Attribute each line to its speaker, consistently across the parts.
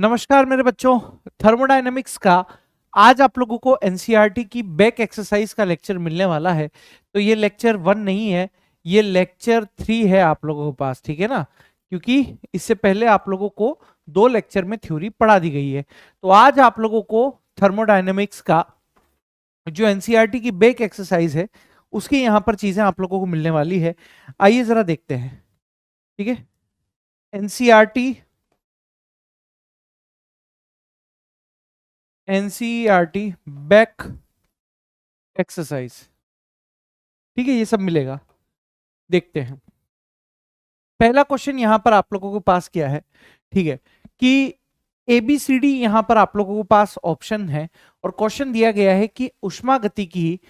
Speaker 1: नमस्कार मेरे बच्चों। थर्मोडायनेमिक्स का आज आप लोगों को एनसीईआरटी की बैक एक्सरसाइज का लेक्चर मिलने वाला है। तो ये लेक्चर 1 नहीं है, ये लेक्चर 3 है आप लोगों के पास, ठीक है ना। क्योंकि इससे पहले आप लोगों को 2 लेक्चर में थ्योरी पढ़ा दी गई है। तो आज आप लोगों को थर्मोडायनेमिक्स का जो एनसीईआरटी की बैक एक्सरसाइज है उसकी यहाँ पर चीजें आप लोगों को मिलने वाली है। आइए जरा देखते हैं, ठीक है। एनसीईआरटी एनसीईआरटी बैक एक्सरसाइज, ठीक है, ये सब मिलेगा। देखते हैं। पहला क्वेश्चन यहां पर आप लोगों को पास किया है, ठीक है, कि एबीसीडी यहां पर आप लोगों को पास ऑप्शन है और क्वेश्चन दिया गया है कि ऊष्मागति की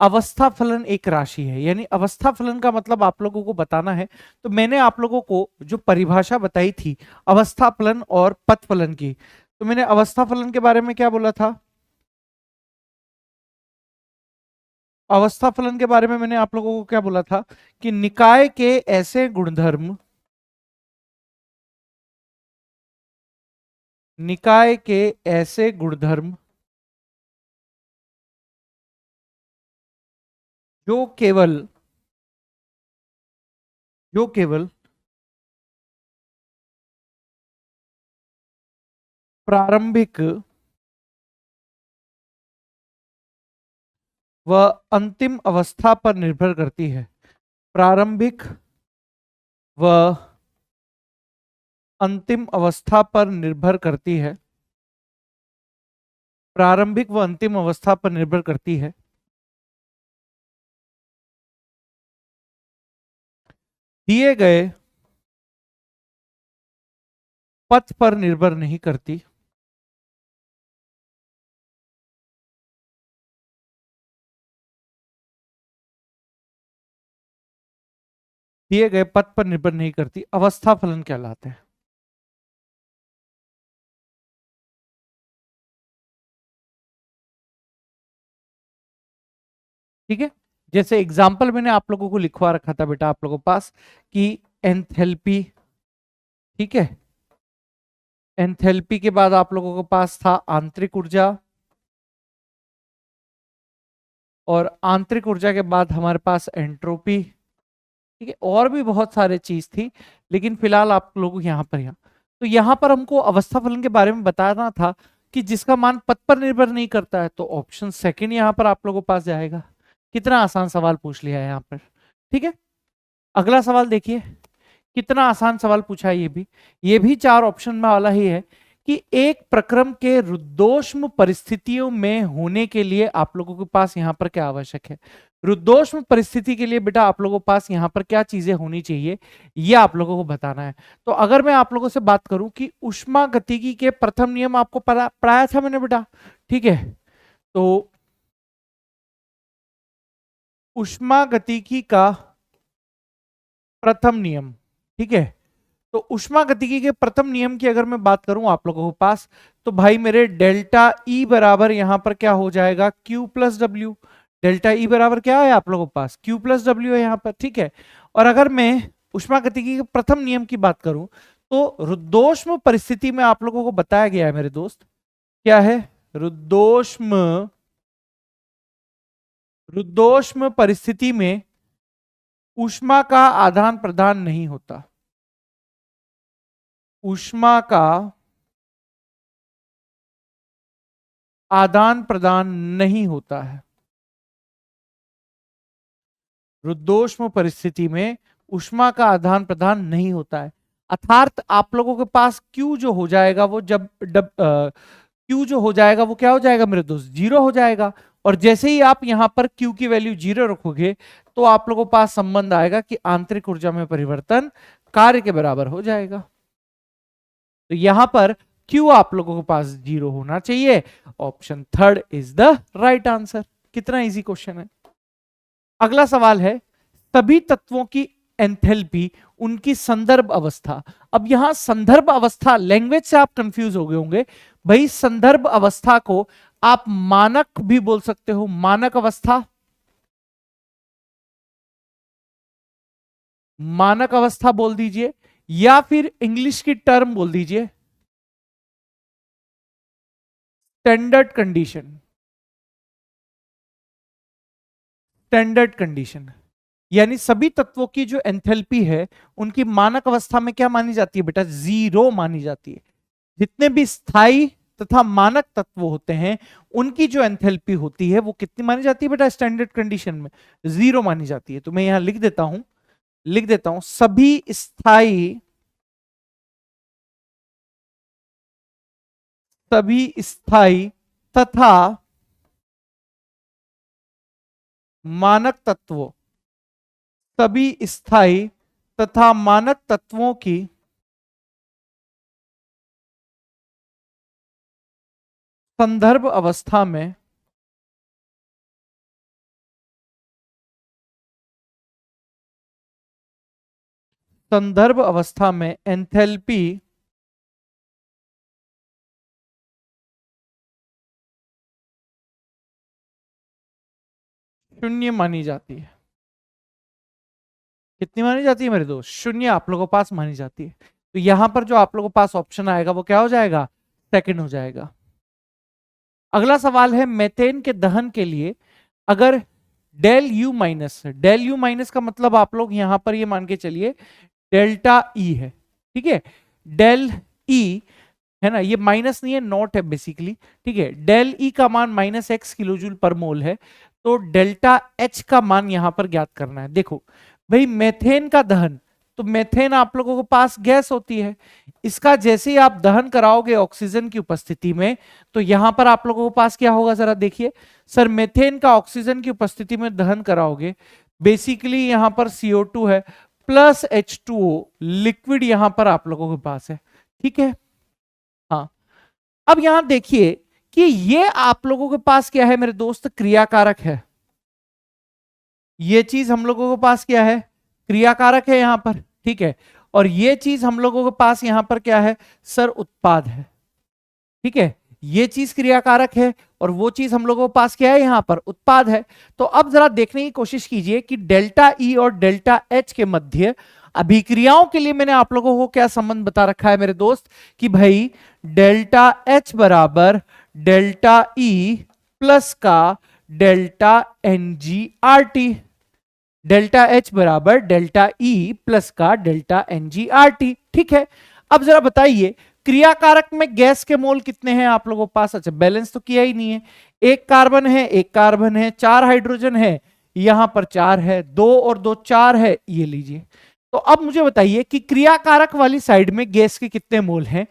Speaker 1: अवस्था फलन एक राशि है। यानी अवस्था फलन का मतलब आप लोगों को बताना है। तो मैंने आप लोगों को जो परिभाषा बताई थी अवस्था फलन और पथ फलन की, तो मैंने अवस्था फलन के बारे में क्या बोला था? अवस्था फलन के बारे में मैंने आप लोगों को क्या बोला था कि निकाय के ऐसे गुणधर्म, निकाय के ऐसे गुणधर्म जो केवल जो केवल प्रारंभिक व अंतिम अवस्था पर निर्भर करती है। प्रारंभिक व अंतिम अवस्था पर निर्भर करती है। प्रारंभिक व अंतिम अवस्था पर निर्भर करती है। दिए गए पथ पर निर्भर नहीं करती। दिए गए पथ पर निर्भर नहीं करती, अवस्था फलन कहलाते हैं। ठीक है। जैसे एग्जाम्पल मैंने आप लोगों को लिखवा रखा था बेटा आप लोगों के पास कि एंथैल्पी, ठीक है। एंथैल्पी के बाद आप लोगों के पास था आंतरिक ऊर्जा, और आंतरिक ऊर्जा के बाद हमारे पास एंट्रोपी, ठीक है। और भी बहुत सारे चीज थी, लेकिन फिलहाल आप लोग यहाँ तो यहाँ पर हमको अवस्था फलन के बारे में बताना था कि जिसका मान पथ पर निर्भर नहीं करता है, तो ऑप्शन सेकंड यहाँ पर आप लोगों के पास जाएगा। कितना आसान सवाल पूछ लिया है यहाँ पर, ठीक है। अगला सवाल देखिए, कितना आसान सवाल पूछा है। ये भी 4 ऑप्शन में वाला ही है कि एक प्रक्रम के रुद्धोष्म परिस्थितियों में होने के लिए आप लोगों के पास यहाँ पर क्या आवश्यक है। रुद्धोष्म परिस्थिति के लिए बेटा आप लोगों के पास यहाँ पर क्या चीजें होनी चाहिए, ये आप लोगों को बताना है। तो अगर मैं आप लोगों से बात करूं कि ऊष्मागतिकी के प्रथम नियम आपको पढ़ाया था मैंने बेटा, ठीक है। तो ऊष्मागतिकी का प्रथम नियम, ठीक है। तो ऊष्मागतिकी के प्रथम नियम की अगर मैं बात करूं आप लोगों के पास, तो भाई मेरे डेल्टा ई बराबर यहां पर क्या हो जाएगा, Q plus W. Delta E बराबर क्या है आप लोगों के पास, क्यू प्लस डब्ल्यू है यहां पर, ठीक है। और अगर मैं ऊष्मागतिकी के प्रथम नियम की बात करूं, तो रुद्धोष्म परिस्थिति में आप लोगों को बताया गया है मेरे दोस्त, क्या है, रुद्धोष्म रुद्धोष्म परिस्थिति में ऊष्मा का आदान प्रदान नहीं होता। ऊष्मा का आदान प्रदान नहीं होता है। रुद्धोष्म परिस्थिति में ऊष्मा का आदान प्रदान नहीं होता है। अर्थात आप लोगों के पास Q जो हो जाएगा वो Q जो हो जाएगा वो क्या हो जाएगा मेरे दोस्त, जीरो हो जाएगा। और जैसे ही आप यहां पर Q की वैल्यू जीरो रखोगे तो आप लोगों के पास संबंध आएगा कि आंतरिक ऊर्जा में परिवर्तन कार्य के बराबर हो जाएगा। तो यहां पर Q आप लोगों के पास जीरो होना चाहिए। Option third is the right answer. कितना इजी क्वेश्चन है। अगला सवाल है, सभी तत्वों की एंथैल्पी उनकी संदर्भ अवस्था। अब यहां संदर्भ अवस्था लैंग्वेज से आप कंफ्यूज हो गए होंगे। भाई संदर्भ अवस्था को आप मानक भी बोल सकते हो, मानक अवस्था, मानक अवस्था बोल दीजिए, या फिर इंग्लिश की टर्म बोल दीजिए, स्टैंडर्ड कंडीशन, स्टैंडर्ड कंडीशन यानी सभी तत्वों की जो एंथैल्पी है उनकी मानक अवस्था में क्या मानी जाती है बेटा, 0 मानी जाती है। जितने भी स्थायी तथा मानक तत्व होते हैं उनकी जो एंथैल्पी होती है वो कितनी मानी जाती है बेटा, स्टैंडर्ड कंडीशन में 0 मानी जाती है। तो मैं यहां लिख देता हूं सभी स्थायी तथा मानक तत्वों, सभी स्थायी तथा मानक तत्वों की संदर्भ अवस्था में एंथैल्पी शून्य मानी जाती है। कितनी मानी जाती है मेरे दोस्त, शून्य आप लोगों के पास मानी जाती है। तो यहां पर जो आप लोगों के पास ऑप्शन आएगा वो क्या हो जाएगा, सेकंड हो जाएगा। अगला सवाल है मेथेन के दहन के लिए अगर डेल यू माइनस का मतलब आप लोग यहां पर ये मान के चलिए डेल्टा ई है, ठीक है। डेल ई है ना, ये माइनस नहीं है, नॉट है बेसिकली, ठीक है। डेल ई का मान -x किलोजूल पर मोल है, तो डेल्टा एच का मान यहां पर ज्ञात करना है। देखो भाई मेथेन का दहन, तो मेथेन आप लोगों के पास गैस होती है, इसका जैसे ही आप दहन कराओगे ऑक्सीजन की उपस्थिति में तो यहां पर आप लोगों के पास क्या होगा जरा देखिए। सर मेथेन का ऑक्सीजन की उपस्थिति में दहन कराओगे, बेसिकली यहां पर CO2 है प्लस H2O लिक्विड यहां पर आप लोगों के पास है, ठीक है। हाँ, अब यहां देखिए कि ये आप लोगों के पास क्या है मेरे दोस्त, क्रियाकारक है। ये चीज हम लोगों के पास क्या है, क्रियाकारक है यहां पर, ठीक है। और ये चीज हम लोगों के पास यहां पर क्या है सर, उत्पाद है, ठीक है। ये चीज क्रियाकारक है और वो चीज हम लोगों के पास क्या है यहां पर, उत्पाद है। तो अब जरा देखने की कोशिश कीजिए कि डेल्टा ई और डेल्टा एच के मध्य अभिक्रियाओं के लिए मैंने आप लोगों को क्या संबंध बता रखा है मेरे दोस्त, कि भाई डेल्टा एच बराबर डेल्टा ई प्लस का डेल्टा NgRT, डेल्टा एच बराबर डेल्टा ई प्लस का डेल्टा NgRT, ठीक है। अब जरा बताइए क्रियाकारक में गैस के मोल कितने हैं आप लोगों के पास, अच्छा बैलेंस तो किया ही नहीं है, एक कार्बन है, 4 हाइड्रोजन है, यहां पर 4 है, 2 और 2 4 है, ये लीजिए। तो अब मुझे बताइए कि क्रियाकारक वाली साइड में गैस के कितने मोल हैं,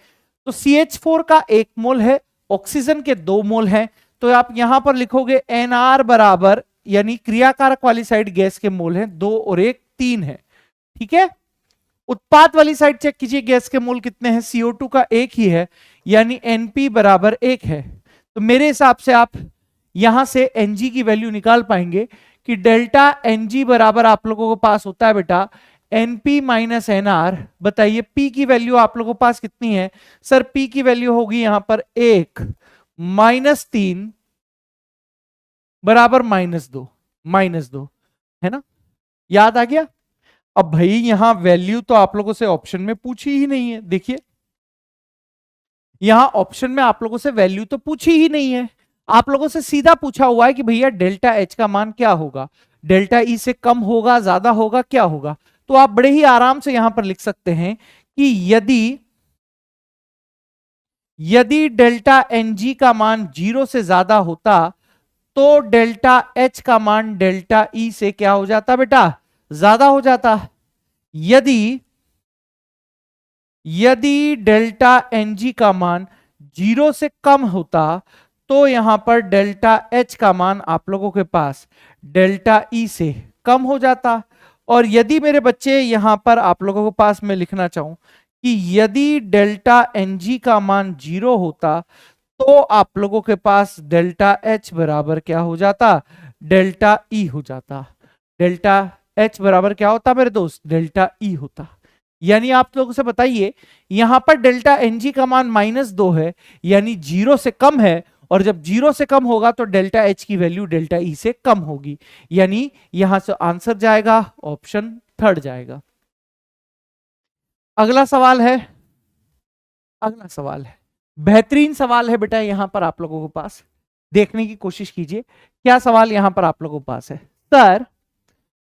Speaker 1: तो CH4 का 1 मोल है, ऑक्सीजन के 2 मोल हैं, तो आप यहां पर लिखोगे NR बराबर, यानी क्रियाकारक वाली साइड गैस के मोल हैं 2 और 1 3 है, ठीक है। उत्पाद वाली साइड चेक कीजिए गैस के मोल कितने हैं, CO2 का 1 ही है, यानी NP बराबर 1 है। तो मेरे हिसाब से आप यहां से Ng की वैल्यू निकाल पाएंगे कि डेल्टा Ng बराबर आप लोगों के पास होता है बेटा NP माइनस NR। बताइए P की वैल्यू आप लोगों के पास कितनी है, सर P की वैल्यू होगी यहां पर 1 -3 बराबर -2 है ना, याद आ गया। अब भाई यहां वैल्यू तो आप लोगों से ऑप्शन में पूछी ही नहीं है, देखिए यहां ऑप्शन में आप लोगों से वैल्यू तो पूछी ही नहीं है, आप लोगों से सीधा पूछा हुआ है कि भैया डेल्टा एच का मान क्या होगा, डेल्टा ई से कम होगा, ज्यादा होगा, क्या होगा। तो आप बड़े ही आराम से यहां पर लिख सकते हैं कि यदि डेल्टा एनजी का मान 0 से ज्यादा होता तो डेल्टा एच का मान डेल्टा ई से क्या हो जाता बेटा, ज्यादा हो जाता। यदि डेल्टा Ng का मान 0 से कम होता तो यहां पर डेल्टा H का मान आप लोगों के पास डेल्टा E से कम हो जाता। और यदि मेरे बच्चे यहां पर आप लोगों के पास मैं लिखना चाहूं कि यदि डेल्टा Ng का मान 0 होता तो आप लोगों के पास डेल्टा H बराबर क्या हो जाता, डेल्टा E हो जाता। डेल्टा H बराबर क्या होता मेरे दोस्त, डेल्टा E होता। यानी आप लोगों से बताइए यहां पर डेल्टा Ng का मान -2 है, यानी 0 से कम है, और जब 0 से कम होगा तो डेल्टा H की वैल्यू डेल्टा E से कम होगी, यानी यहां से आंसर जाएगा ऑप्शन थर्ड जाएगा। अगला सवाल है बेहतरीन सवाल है बेटा यहां पर आप लोगों के पास, देखने की कोशिश कीजिए क्या सवाल यहां पर आप लोगों के पास है। सर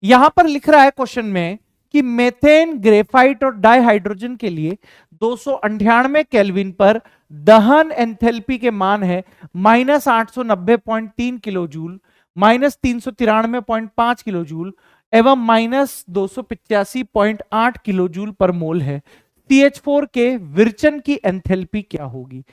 Speaker 1: यहां पर लिख रहा है क्वेश्चन में कि मेथेन, ग्रेफाइट और डाइहाइड्रोजन के लिए 298 केल्विन पर दहन एंथैल्पी के मान है -890.3 किलो जूल, -393.5 किलो जूल एवं -285.8 किलो जूल पर मोल है। CH4 के विरचन की एंथैल्पी क्या होगी?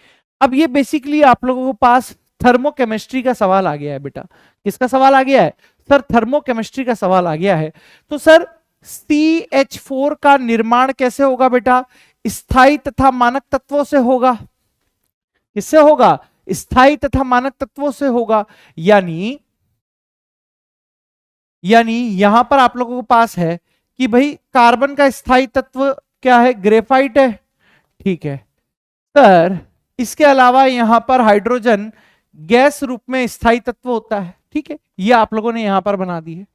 Speaker 1: अब ये बेसिकली आप लोगों के पास थर्मोकेमिस्ट्री का सवाल आ गया है बेटा। किसका सवाल आ गया है? सर थर्मोकेमिस्ट्री का सवाल आ गया है। तो सर CH4 का निर्माण कैसे होगा बेटा? स्थायी तथा मानक तत्वों से होगा। किससे होगा? स्थायी तथा मानक तत्वों से होगा। यानी यहां पर आप लोगों के पास है कि भाई कार्बन का स्थायी तत्व क्या है? ग्रेफाइट है। ठीक है सर, इसके अलावा यहां पर हाइड्रोजन गैस रूप में स्थायी तत्व होता है। ठीक है, ये आप लोगों ने यहां पर बना दी है।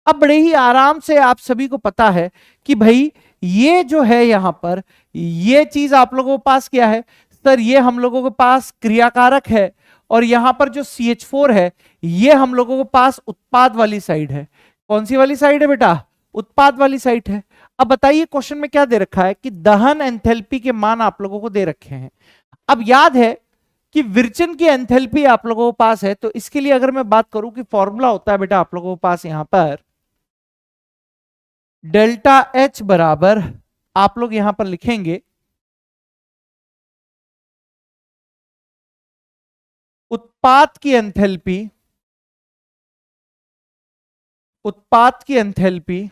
Speaker 1: अब बड़े ही आराम से आप सभी को पता है कि भाई ये जो है यहां पर ये चीज आप लोगों के पास क्या है? सर ये हम लोगों के पास क्रियाकारक है और यहां पर जो CH4 है ये हम लोगों के पास उत्पाद वाली साइड है। कौन सी वाली साइड है बेटा? उत्पाद वाली साइड है। अब बताइए क्वेश्चन में क्या दे रखा है कि दहन एंथैल्पी के मान आप लोगों को दे रखे हैं। अब याद है कि विरचन की एंथैल्पी आप लोगों के पास है, तो इसके लिए अगर मैं बात करूं कि फॉर्मूला होता है बेटा आप लोगों के पास यहां पर डेल्टा H बराबर आप लोग यहां पर लिखेंगे उत्पाद की एंथैल्पी, उत्पाद की एंथैल्पी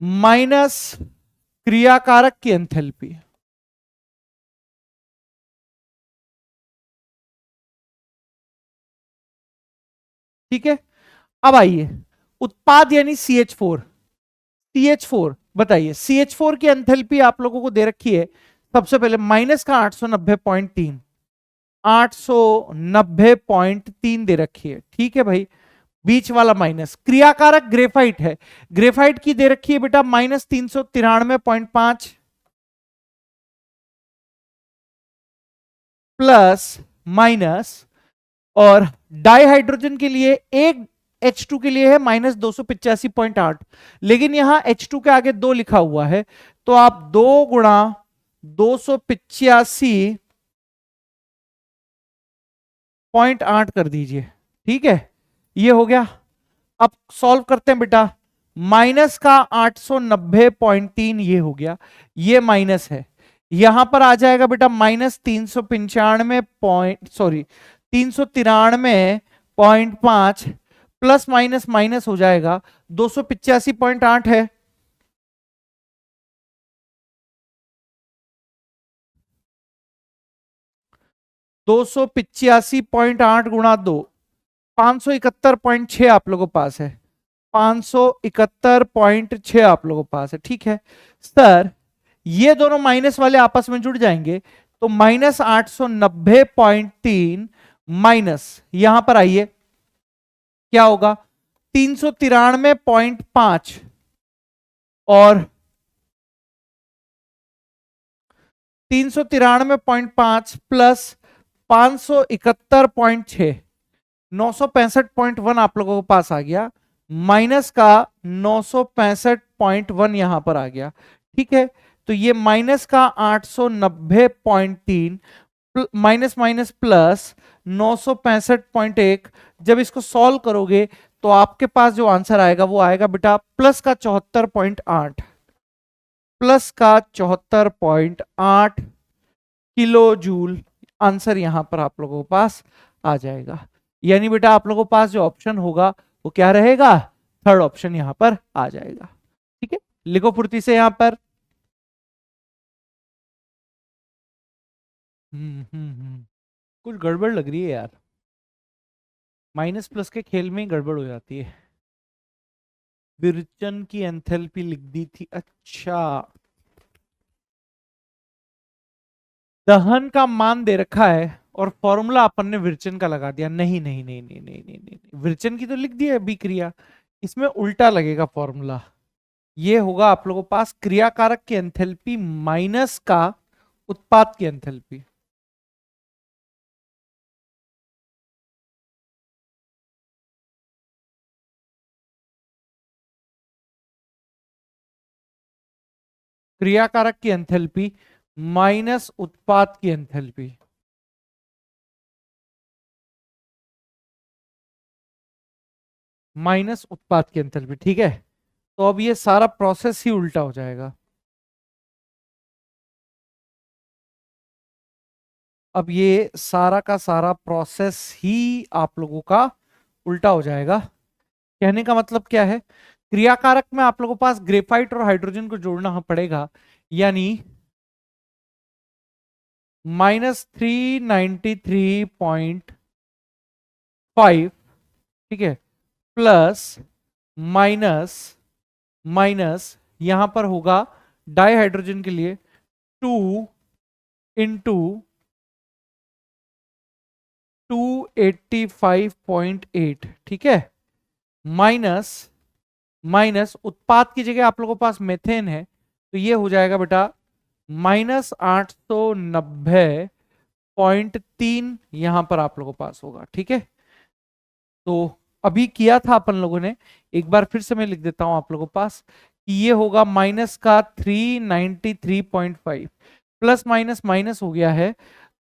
Speaker 1: माइनस क्रियाकारक की एंथैल्पी। ठीक है, अब आइए उत्पाद यानी CH4। CH4 बताइए, CH4 की एंथैल्पी आप लोगों को दे रखी है सबसे पहले माइनस का 890.3, 890.3 दे रखी है। ठीक है भाई, बीच वाला माइनस। क्रियाकारक ग्रेफाइट है, ग्रेफाइट की दे रखी है बेटा -393.5 प्लस माइनस, और डाइहाइड्रोजन के लिए एक H2 के लिए है -285.8, लेकिन यहां H2 के आगे 2 लिखा हुआ है तो आप 2 गुणा 285.8 कर दीजिए। ठीक है, ये हो गया। अब सॉल्व करते हैं बेटा, माइनस का 890.3 ये हो गया, ये माइनस है, यहां पर आ जाएगा बेटा -393.5 प्लस माइनस माइनस हो जाएगा 285.8 है। दो सौ पिचासी पॉइंट आठ गुणा 2, 571.6 आप लोगों के पास है, 571.6 आप लोगों के पास है। ठीक है सर, ये दोनों माइनस वाले आपस में जुड़ जाएंगे तो -890.3 माइनस यहां पर आइए क्या होगा 393.5 और 393.5 प्लस 571.6, 965.1 आप लोगों के पास आ गया, माइनस का 965.1 यहां पर आ गया। ठीक है, तो ये माइनस का 890.3 माइनस माइनस प्लस 965.1, जब इसको सॉल्व करोगे तो आपके पास जो आंसर आएगा वो आएगा बेटा प्लस का 74.8, प्लस का 74.8 किलो जूल। आंसर यहां पर आप लोगों के पास आ जाएगा। यानी बेटा आप लोगों के पास जो ऑप्शन होगा वो क्या रहेगा? थर्ड ऑप्शन यहां पर आ जाएगा। ठीक है, लिखो फुर्ती से यहां पर। कुछ गड़बड़ लग रही है यार, माइनस प्लस के खेल में ही गड़बड़ हो जाती है। विरचन की एंथैल्पी लिख दी थी, अच्छा दहन का मान दे रखा है और फॉर्मूला अपन ने विरचन का लगा दिया। नहीं नहीं नहीं नहीं नहीं नहीं नहीं, विरचन की तो लिख दी है अभिक्रिया, इसमें उल्टा लगेगा फॉर्मूला। ये होगा आप लोगों के पास क्रियाकारक की एंथैल्पी माइनस का उत्पाद की एंथैल्पी। क्रियाकारक की एंथैल्पी माइनस उत्पाद की एंथैल्पी। माइनस उत्पाद की एंथैल्पी, ठीक है। तो अब ये सारा प्रोसेस ही उल्टा हो जाएगा। अब ये सारा का सारा प्रोसेस ही आप लोगों का उल्टा हो जाएगा। कहने का मतलब क्या है, क्रियाकारक में आप लोगों के पास ग्रेफाइट और हाइड्रोजन को जोड़ना पड़ेगा, यानी -393.5, ठीक है, प्लस माइनस माइनस यहां पर होगा डाइहाइड्रोजन के लिए 2 × 285.8, ठीक है, माइनस माइनस उत्पाद की जगह आप लोगों के पास मेथेन है, तो ये हो जाएगा बेटा -890.3 यहां पर आप लोगों के पास होगा, ठीक है। तो अभी किया था अपन लोगों ने, एक बार फिर से मैं लिख देता हूं आप लोगों के पास कि ये होगा माइनस का 393.5 प्लस माइनस माइनस हो गया है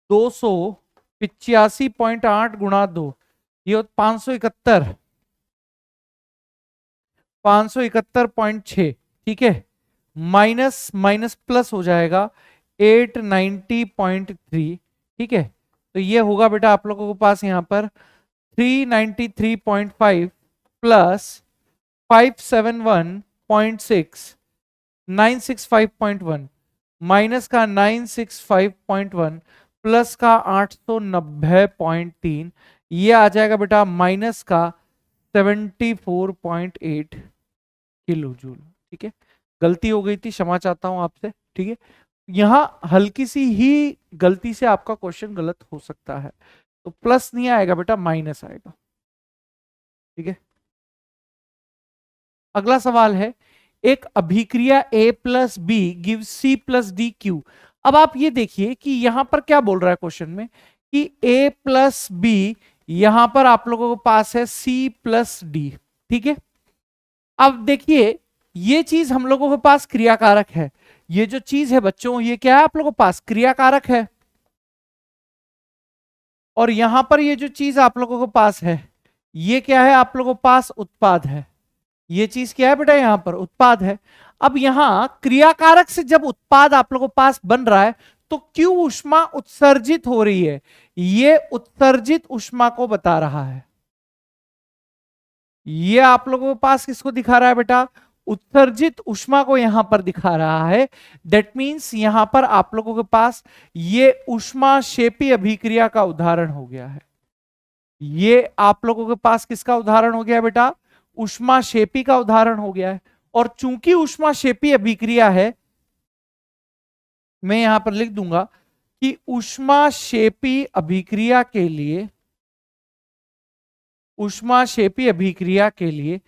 Speaker 1: 285.8 गुणा 2, ये 571.6, ठीक है, माइनस माइनस प्लस हो जाएगा 890.3, ठीक है। तो ये होगा बेटा आप लोगों के पास यहां पर 393.5 प्लस 571.6 965.1 माइनस का 965.1 प्लस का 890.3, ये आ जाएगा बेटा माइनस का 74.8 किलो जूल, ठीक है। गलती हो गई थी, क्षमा चाहता हूं आपसे, ठीक है। यहां हल्की सी ही गलती से आपका क्वेश्चन गलत हो सकता है, तो प्लस नहीं आएगा बेटा, माइनस आएगा, ठीक है। अगला सवाल है, एक अभिक्रिया A plus B give C plus D Q. अब आप ये देखिए कि यहां पर क्या बोल रहा है क्वेश्चन में कि A प्लस बी, यहां पर आप लोगों के पास है C प्लस डी, ठीक है। अब देखिए ये चीज हम लोगों के पास क्रियाकारक है, ये जो चीज है बच्चों ये क्या है आप लोगों के पास क्रियाकारक है, और यहां पर ये जो चीज आप लोगों के पास है ये क्या है आप लोगों के पास उत्पाद है। ये चीज क्या है बेटा यहां पर उत्पाद है। अब यहां क्रियाकारक से जब उत्पाद आप लोगों के पास बन रहा है तो क्यों ऊष्मा उत्सर्जित हो रही है, ये उत्सर्जित ऊष्मा को बता रहा है। ये आप लोगों के पास किसको दिखा रहा है बेटा, उत्सर्जित ऊष्मा को यहां पर दिखा रहा है। दैट मींस यहां पर आप लोगों के पास ये ऊष्माक्षेपी अभिक्रिया का उदाहरण हो गया है। ये आप लोगों के पास किसका उदाहरण हो गया बेटा, ऊष्माक्षेपी का उदाहरण हो गया है। और चूंकि ऊष्माक्षेपी अभिक्रिया है, मैं यहां पर लिख दूंगा कि ऊष्माक्षेपी अभिक्रिया के लिए, ऊष्माक्षेपी अभिक्रिया के लिए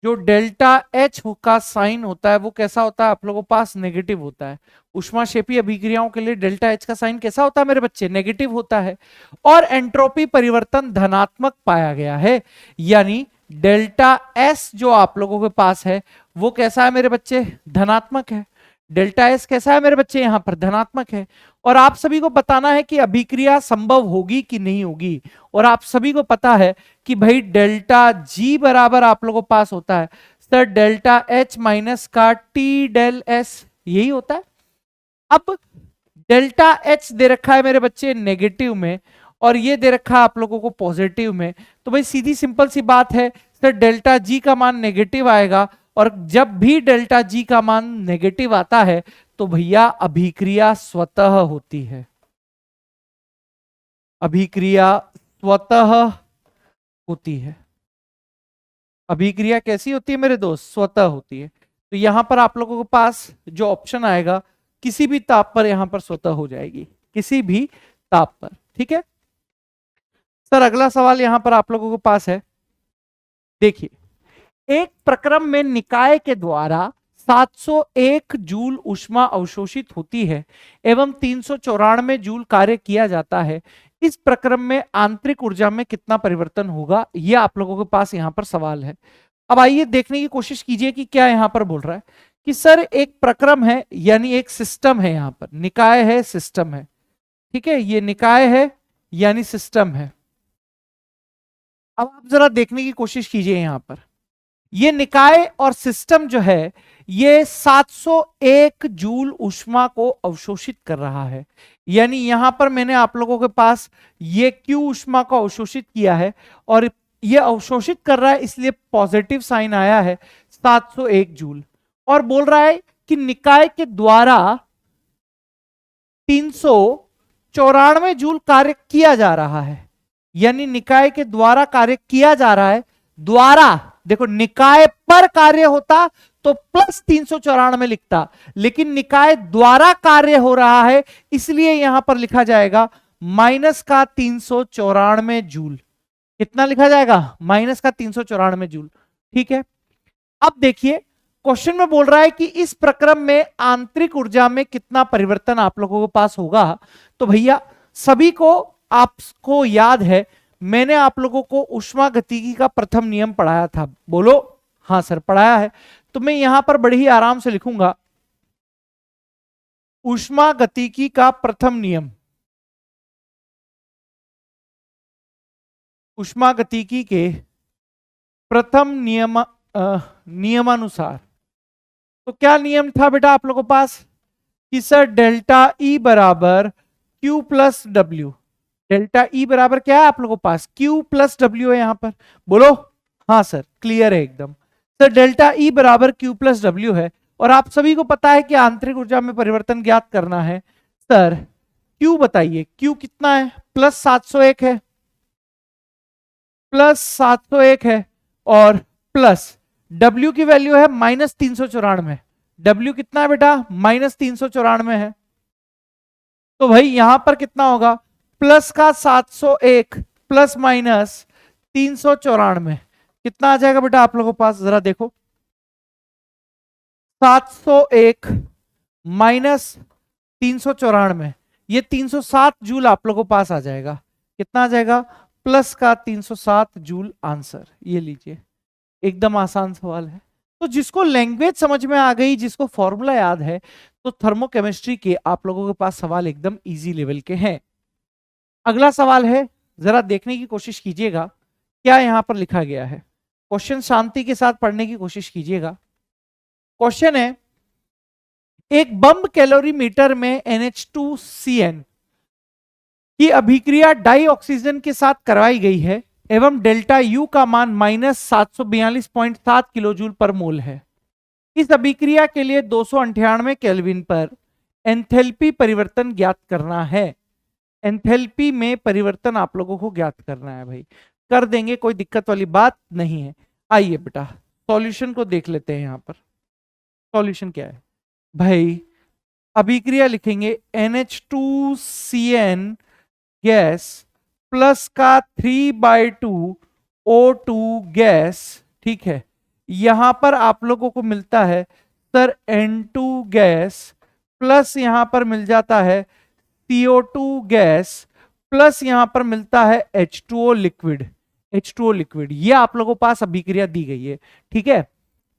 Speaker 1: जो डेल्टा एच का साइन होता है वो कैसा होता है आप लोगों के पास, नेगेटिव होता है। ऊष्माक्षेपी अभिक्रियाओं के लिए डेल्टा एच का साइन कैसा होता है मेरे बच्चे, नेगेटिव होता है। और एंट्रोपी परिवर्तन धनात्मक पाया गया है, यानी डेल्टा एस जो आप लोगों के पास है वो कैसा है मेरे बच्चे, धनात्मक है। डेल्टा एस कैसा है मेरे बच्चे, यहां पर धनात्मक है। और आप सभी को बताना है कि अभिक्रिया संभव होगी कि नहीं होगी, और आप सभी को पता है कि भाई डेल्टा जी बराबर आप लोगों के पास होता है सर डेल्टा एच माइनस का टी डेल एस, यही होता है। अब डेल्टा एच दे रखा है मेरे बच्चे नेगेटिव में, और ये दे रखा है आप लोगों को पॉजिटिव में, तो भाई सीधी सिंपल सी बात है सर डेल्टा जी का मान नेगेटिव आएगा, और जब भी डेल्टा जी का मान नेगेटिव आता है तो भैया अभिक्रिया स्वतः होती है, अभिक्रिया स्वतः होती है। अभिक्रिया कैसी होती है मेरे दोस्त, स्वतः होती है। तो यहां पर आप लोगों के पास जो ऑप्शन आएगा किसी भी ताप पर यहां पर स्वतः हो जाएगी, किसी भी ताप पर, ठीक है। सर अगला सवाल यहां पर आप लोगों के पास है, देखिए एक प्रक्रम में निकाय के द्वारा 701 जूल ऊष्मा अवशोषित होती है एवं 394 जूल कार्य किया जाता है। इस प्रक्रम में आंतरिक ऊर्जा में कितना परिवर्तन होगा, यह आप लोगों के पास यहां पर सवाल है। अब आइए देखने की कोशिश कीजिए कि क्या यहां पर बोल रहा है कि सर एक प्रक्रम है यानी एक सिस्टम है, यहां पर निकाय है सिस्टम है, ठीक है, ये निकाय है यानी सिस्टम है। अब आप जरा देखने की कोशिश कीजिए यहां पर, ये निकाय और सिस्टम जो है ये 701 जूल ऊष्मा को अवशोषित कर रहा है। यानी यहां पर मैंने आप लोगों के पास ये क्यू ऊष्मा को अवशोषित किया है और ये अवशोषित कर रहा है, इसलिए पॉजिटिव साइन आया है 701 जूल। और बोल रहा है कि निकाय के द्वारा 394 जूल कार्य किया जा रहा है। यानी निकाय के द्वारा कार्य किया जा रहा है, द्वारा देखो निकाय पर कार्य होता तो प्लस 394 लिखता, लेकिन निकाय द्वारा कार्य हो रहा है इसलिए यहां पर लिखा जाएगा माइनस का 394 जूल। कितना लिखा जाएगा? माइनस का 394 जूल। ठीक है, अब देखिए क्वेश्चन में बोल रहा है कि इस प्रक्रम में आंतरिक ऊर्जा में कितना परिवर्तन आप लोगों के पास होगा। तो भैया सभी को आपको याद है, मैंने आप लोगों को ऊष्मागतिकी का प्रथम नियम पढ़ाया था, बोलो हाँ सर पढ़ाया है। तो मैं यहां पर बड़े ही आराम से लिखूंगा ऊष्मागतिकी का प्रथम नियम। ऊष्मागतिकी के प्रथम नियमानुसार तो क्या नियम था बेटा आप लोगों के पास कि सर डेल्टा ई बराबर Q plus W. Delta E बराबर क्या है आप लोगों के पास? क्यू प्लस डब्ल्यू है यहां पर, बोलो हाँ सर क्लियर है एकदम। सर डेल्टा ई बराबर क्यू प्लस डब्ल्यू है और आप सभी को पता है कि आंतरिक ऊर्जा में परिवर्तन ज्ञात करना है। सर क्यू बताइए, क्यू कितना है? प्लस 701 है, प्लस 701 है और प्लस W की वैल्यू है माइनस 394। W कितना है बेटा? माइनस 394 है। तो भाई यहां पर कितना होगा? प्लस का 701 प्लस माइनस 394 कितना आ जाएगा बेटा आप लोगों के पास? जरा देखो 701 माइनस 394 ये 307 जूल आप लोगों के पास आ जाएगा। कितना आ जाएगा? प्लस का 307 जूल आंसर। ये लीजिए, एकदम आसान सवाल है। तो जिसको लैंग्वेज समझ में आ गई, जिसको फॉर्मूला याद है, तो थर्मोकेमिस्ट्री के आप लोगों के पास सवाल एकदम इजी लेवल के हैं। अगला सवाल है, जरा देखने की कोशिश कीजिएगा क्या यहां पर लिखा गया है। क्वेश्चन शांति के साथ पढ़ने की कोशिश कीजिएगा। क्वेश्चन है एक बम कैलोरीमीटर में NH2CN की अभिक्रिया डाई ऑक्सीजन के साथ करवाई गई है एवं डेल्टा यू का मान -742.7 किलोजूल पर मोल है। इस अभिक्रिया के लिए 298 केल्विन पर एंथैल्पी परिवर्तन ज्ञात करना है। एंथैल्पी में परिवर्तन आप लोगों को ज्ञात करना है भाई, कर देंगे, कोई दिक्कत वाली बात नहीं है। आइए बेटा सॉल्यूशन को देख लेते हैं। यहां पर सॉल्यूशन क्या है भाई? अभिक्रिया लिखेंगे NH2CN गैस प्लस का 3/2 O2 गैस, ठीक है। यहां पर आप लोगों को मिलता है सर N2 गैस प्लस यहां पर मिल जाता है CO2 गैस प्लस यहां पर मिलता है H2O लिक्विड। H2O लिक्विड ये आप लोगों के पास अभिक्रिया दी गई है, ठीक है।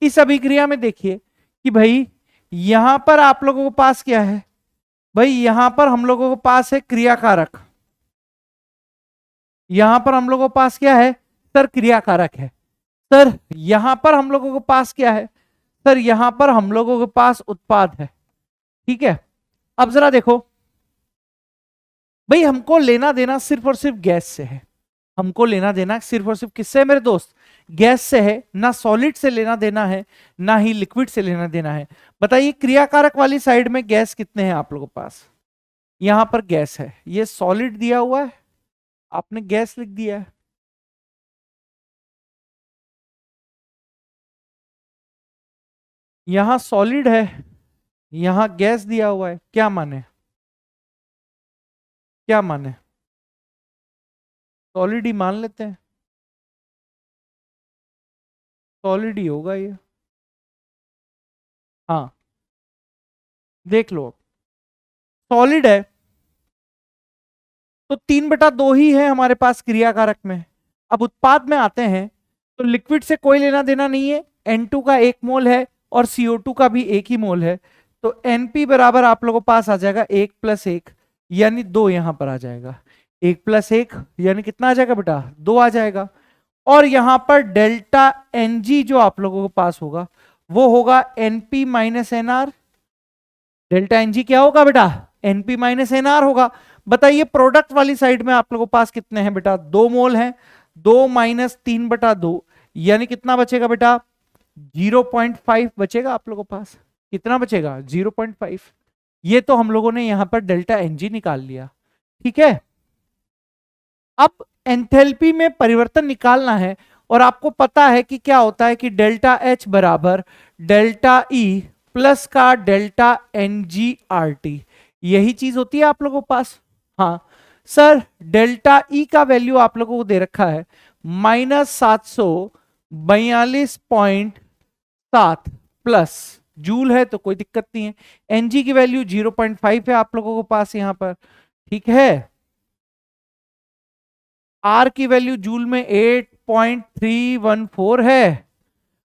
Speaker 1: इस अभिक्रिया में देखिए कि भाई यहां पर आप लोगों के पास क्या है भाई? यहां पर हम लोगों के पास है क्रियाकारक। यहां पर हम लोगों के पास क्या है सर? क्रियाकारक है। सर यहां पर हम लोगों के पास क्या है? सर यहां पर हम लोगों के पास उत्पाद है, ठीक है। अब जरा देखो भाई, हमको लेना देना सिर्फ और सिर्फ गैस से है। हमको लेना देना सिर्फ और सिर्फ किससे है मेरे दोस्त? गैस से है ना। सॉलिड से लेना देना है ना ही लिक्विड से लेना देना है। बताइए क्रियाकारक वाली साइड में गैस कितने हैं आप लोगों के पास? यहां पर गैस है, ये सॉलिड दिया हुआ है, आपने गैस लिख दिया है। यहां सॉलिड है, यहां गैस दिया हुआ है। क्या माने? क्या माने? सॉलिड ही मान लेते हैं, सॉलिड ही होगा ये। हाँ देख लो, सॉलिड है तो 3/2 ही है हमारे पास क्रियाकारक में। अब उत्पाद में आते हैं तो लिक्विड से कोई लेना देना नहीं है, N2 का 1 मोल है और CO2 का भी 1 ही मोल है, तो NP बराबर आप लोगों के पास आ जाएगा 1 + 1 यानी 2 यहां पर आ जाएगा। 1 + 1 यानी कितना आ जाएगा बेटा, 2 आ जाएगा। और यहां पर डेल्टा Ng जो आप लोगों के पास होगा वो होगा NP - NR। डेल्टा Ng क्या होगा बेटा, NP - NR होगा। बताइए प्रोडक्ट वाली साइड में आप लोगों के पास कितने हैं बेटा, 2 मोल हैं, 2 - 3/2 यानी कितना बचेगा बेटा, 0.5 बचेगा आप लोगों के पास। कितना बचेगा, 0.5। ये तो हम लोगों ने यहां पर डेल्टा Ng निकाल लिया, ठीक है। अब एंथैल्पी में परिवर्तन निकालना है और आपको पता है कि क्या होता है कि डेल्टा H बराबर डेल्टा E प्लस का डेल्टा NgRT, यही चीज होती है आप लोगों के पास। हाँ सर, डेल्टा E का वैल्यू आप लोगों को दे रखा है -742.7 प्लस जूल है तो कोई दिक्कत नहीं है। Ng की वैल्यू 0.5 है आप लोगों के पास यहां पर, ठीक है। R की वैल्यू जूल में 8.314 है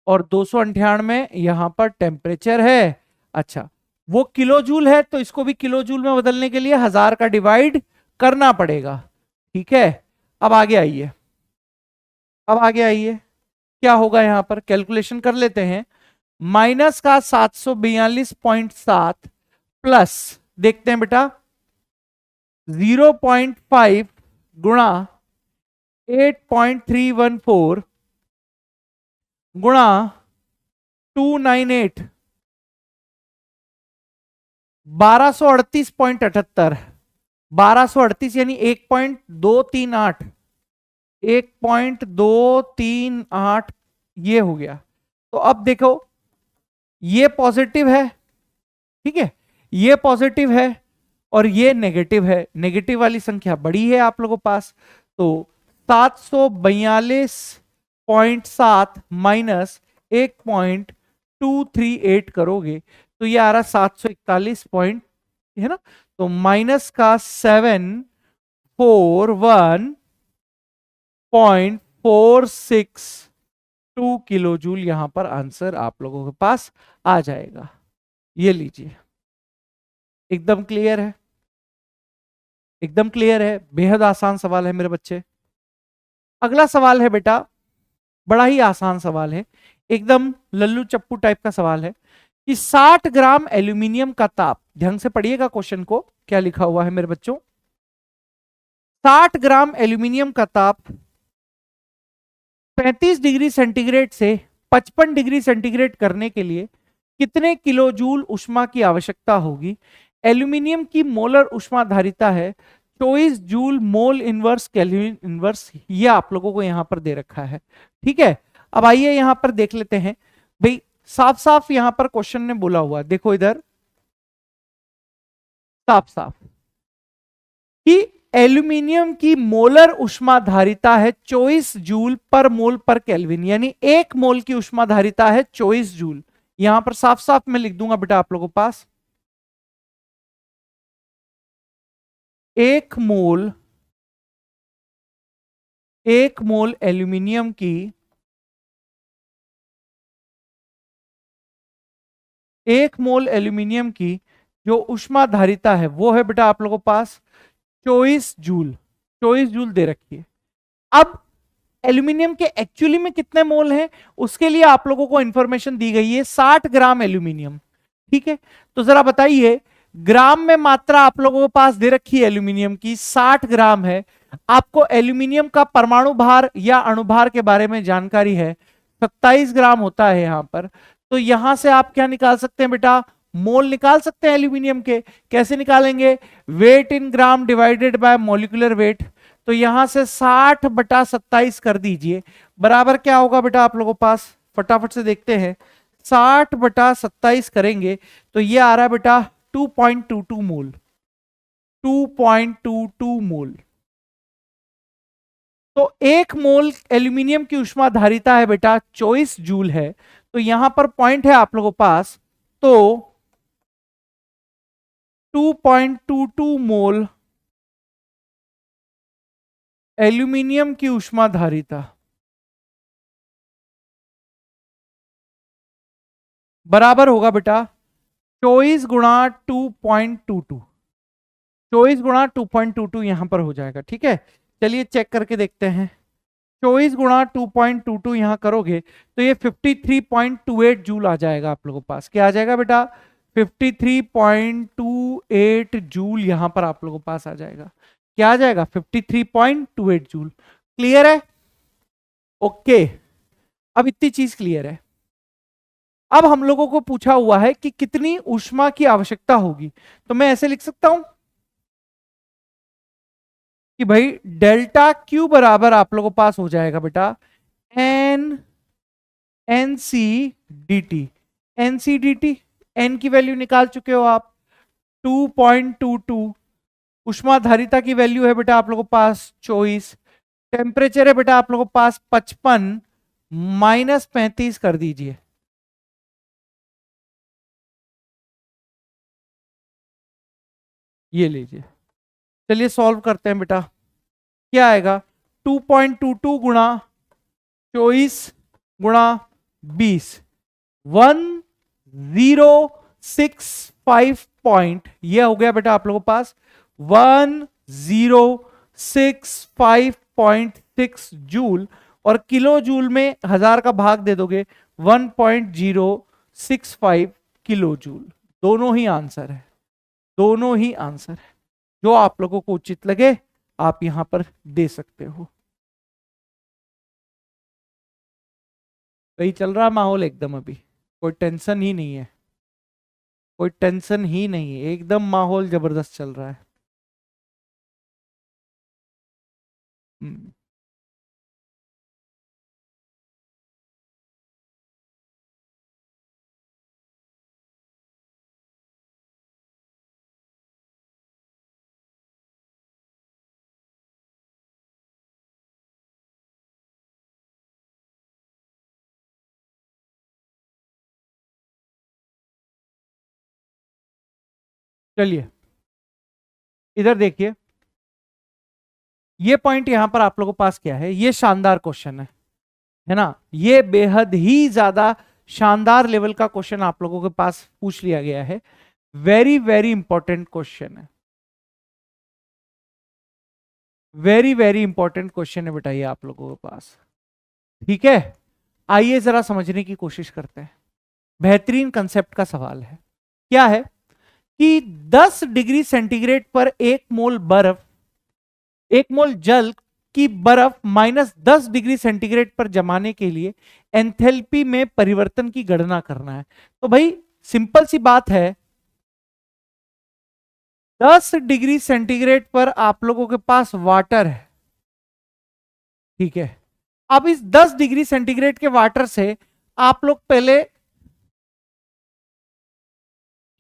Speaker 1: और 298 में यहां पर टेम्परेचर है। अच्छा, वो किलो जूल है तो इसको भी किलो जूल में बदलने के लिए 1000 का डिवाइड करना पड़ेगा, ठीक है। अब आगे आइए, अब आगे आइए, क्या होगा यहां पर कैलकुलेशन कर लेते हैं। माइनस का 742.7 प्लस, देखते हैं बेटा, 0.5 गुणा 8.314 गुणा 298, 1238.78, 1238 यानी 1.238, 1.238 ये हो गया। तो अब देखो ये पॉजिटिव है, ठीक है, ये पॉजिटिव है और ये नेगेटिव है, नेगेटिव वाली संख्या बड़ी है आप लोगों के पास। तो 742.7 माइनस 1.238 करोगे तो ये आ रहा 741 पॉइंट, है ना। तो माइनस का 741.462 किलो जूल यहां पर आंसर आप लोगों के पास आ जाएगा। ये लीजिए, एकदम क्लियर है, एकदम क्लियर है, बेहद आसान सवाल है मेरे बच्चे। अगला सवाल है बेटा, बड़ा ही आसान सवाल है, एकदम लल्लू चप्पू टाइप का सवाल है कि 60 ग्राम एल्यूमिनियम का ताप, ध्यान से पढ़िएगा क्वेश्चन को, क्या लिखा हुआ है मेरे बच्चों। 60 ग्राम एल्यूमिनियम का ताप 35 डिग्री सेंटीग्रेड से 55 डिग्री सेंटीग्रेड करने के लिए कितने किलो जूल उष्मा की आवश्यकता होगी। एल्यूमिनियम की मोलर उष्मा धारिता है 24 joule mole inverse kelvin inverse, ये आप लोगों को यहां पर दे रखा है, ठीक है। अब आइए यहां पर देख लेते हैं भाई, साफ साफ यहां पर क्वेश्चन ने बोला हुआ, देखो इधर साफ साफ कि एल्यूमिनियम की मोलर उष्मा धारिता है 24 जूल पर मोल पर केल्विन, यानी 1 मोल की उष्मा धारिता है 24 जूल। यहां पर साफ साफ मैं लिख दूंगा बेटा आप लोगों के पास, 1 मोल एल्यूमिनियम की 1 मोल एल्यूमिनियम की जो उष्मा धारिता है वो है बेटा आप लोगों के पास 24 जूल, 24 जूल दे रखी है। अब एल्यूमिनियम के एक्चुअली में कितने मोल हैं उसके लिए आप लोगों को इंफॉर्मेशन दी गई है 60 ग्राम एल्यूमिनियम, ठीक है। तो जरा बताइए, ग्राम में मात्रा आप लोगों के पास दे रखी है एल्यूमिनियम की 60 ग्राम है, आपको एल्यूमिनियम का परमाणु भार या अणुभार के बारे में जानकारी है 27 ग्राम होता है यहां पर। तो यहां से आप क्या निकाल सकते हैं बेटा, मोल निकाल सकते हैं एल्यूमिनियम के। कैसे निकालेंगे, weight in gram divided by molecular weight. तो यहां से 60/27 कर दीजिए, बराबर क्या होगा बेटा आप लोगों के पास, फटाफट से देखते हैं। 60/27 करेंगे तो ये आ रहा है बेटा 2.22 मोल, 2.22 मोल। तो 1 मोल एल्यूमिनियम की उष्मा धारिता है बेटा 24 जूल है। तो यहां पर पॉइंट है आप लोगों के पास तो 2.22 मोल एल्यूमिनियम की ऊष्मा धारिता बराबर होगा बेटा 24 गुणा 2.22, 24 गुणा 2.22 यहां पर हो जाएगा। ठीक है, चलिए चेक करके देखते हैं। 24 गुणा 2.22 यहां करोगे तो ये 53.28 जूल आ जाएगा आप लोगों के पास। क्या आ जाएगा बेटा? 53.28 जूल यहां पर आप लोगों के पास आ जाएगा। क्या आ जाएगा? 53.28 जूल। क्लियर है? ओके, अब इतनी चीज क्लियर है। अब हम लोगों को पूछा हुआ है कि कितनी ऊष्मा की आवश्यकता होगी, तो मैं ऐसे लिख सकता हूं कि भाई डेल्टा क्यू बराबर आप लोगों के पास हो जाएगा बेटा N C D T. N C D T, N की वैल्यू निकाल चुके हो आप 2.22। ऊष्मा धारिता की वैल्यू है बेटा आप लोगों के पास 24। टेम्परेचर है बेटा आप लोगों के पास 55 माइनस 35 कर दीजिए। ये लीजिए, चलिए सॉल्व करते हैं बेटा। क्या आएगा? 2.22 गुणा 24 गुणा 20, 1065 पॉइंट, ये हो गया बेटा आप लोगों के पास 1065.6 जूल। और किलो जूल में 1000 का भाग दे दोगे 1.065 किलो जूल। दोनों ही आंसर है, दोनों ही आंसर है। जो आप लोगों को उचित लगे आप यहां पर दे सकते हो। वही चल रहा माहौल एकदम, अभी कोई टेंशन ही नहीं है, कोई टेंशन ही नहीं है, एकदम माहौल जबरदस्त चल रहा है। हम्म, चलिए इधर देखिए, ये पॉइंट यहां पर आप लोगों के पास क्या है, ये शानदार क्वेश्चन है ना। ये बेहद ही ज्यादा शानदार लेवल का क्वेश्चन आप लोगों के पास पूछ लिया गया है। वेरी वेरी इंपॉर्टेंट क्वेश्चन है, वेरी वेरी इंपॉर्टेंट क्वेश्चन है बेटा ये आप लोगों के पास। ठीक है, आइए जरा समझने की कोशिश करते हैं। बेहतरीन कंसेप्ट का सवाल है। क्या है कि 10 डिग्री सेंटीग्रेड पर एक मोल बर्फ, एक मोल जल की बर्फ -10 डिग्री सेंटीग्रेड पर जमाने के लिए एंथैल्पी में परिवर्तन की गणना करना है। तो भाई सिंपल सी बात है, 10 डिग्री सेंटीग्रेड पर आप लोगों के पास वाटर है। ठीक है, अब इस 10 डिग्री सेंटीग्रेड के वाटर से आप लोग पहले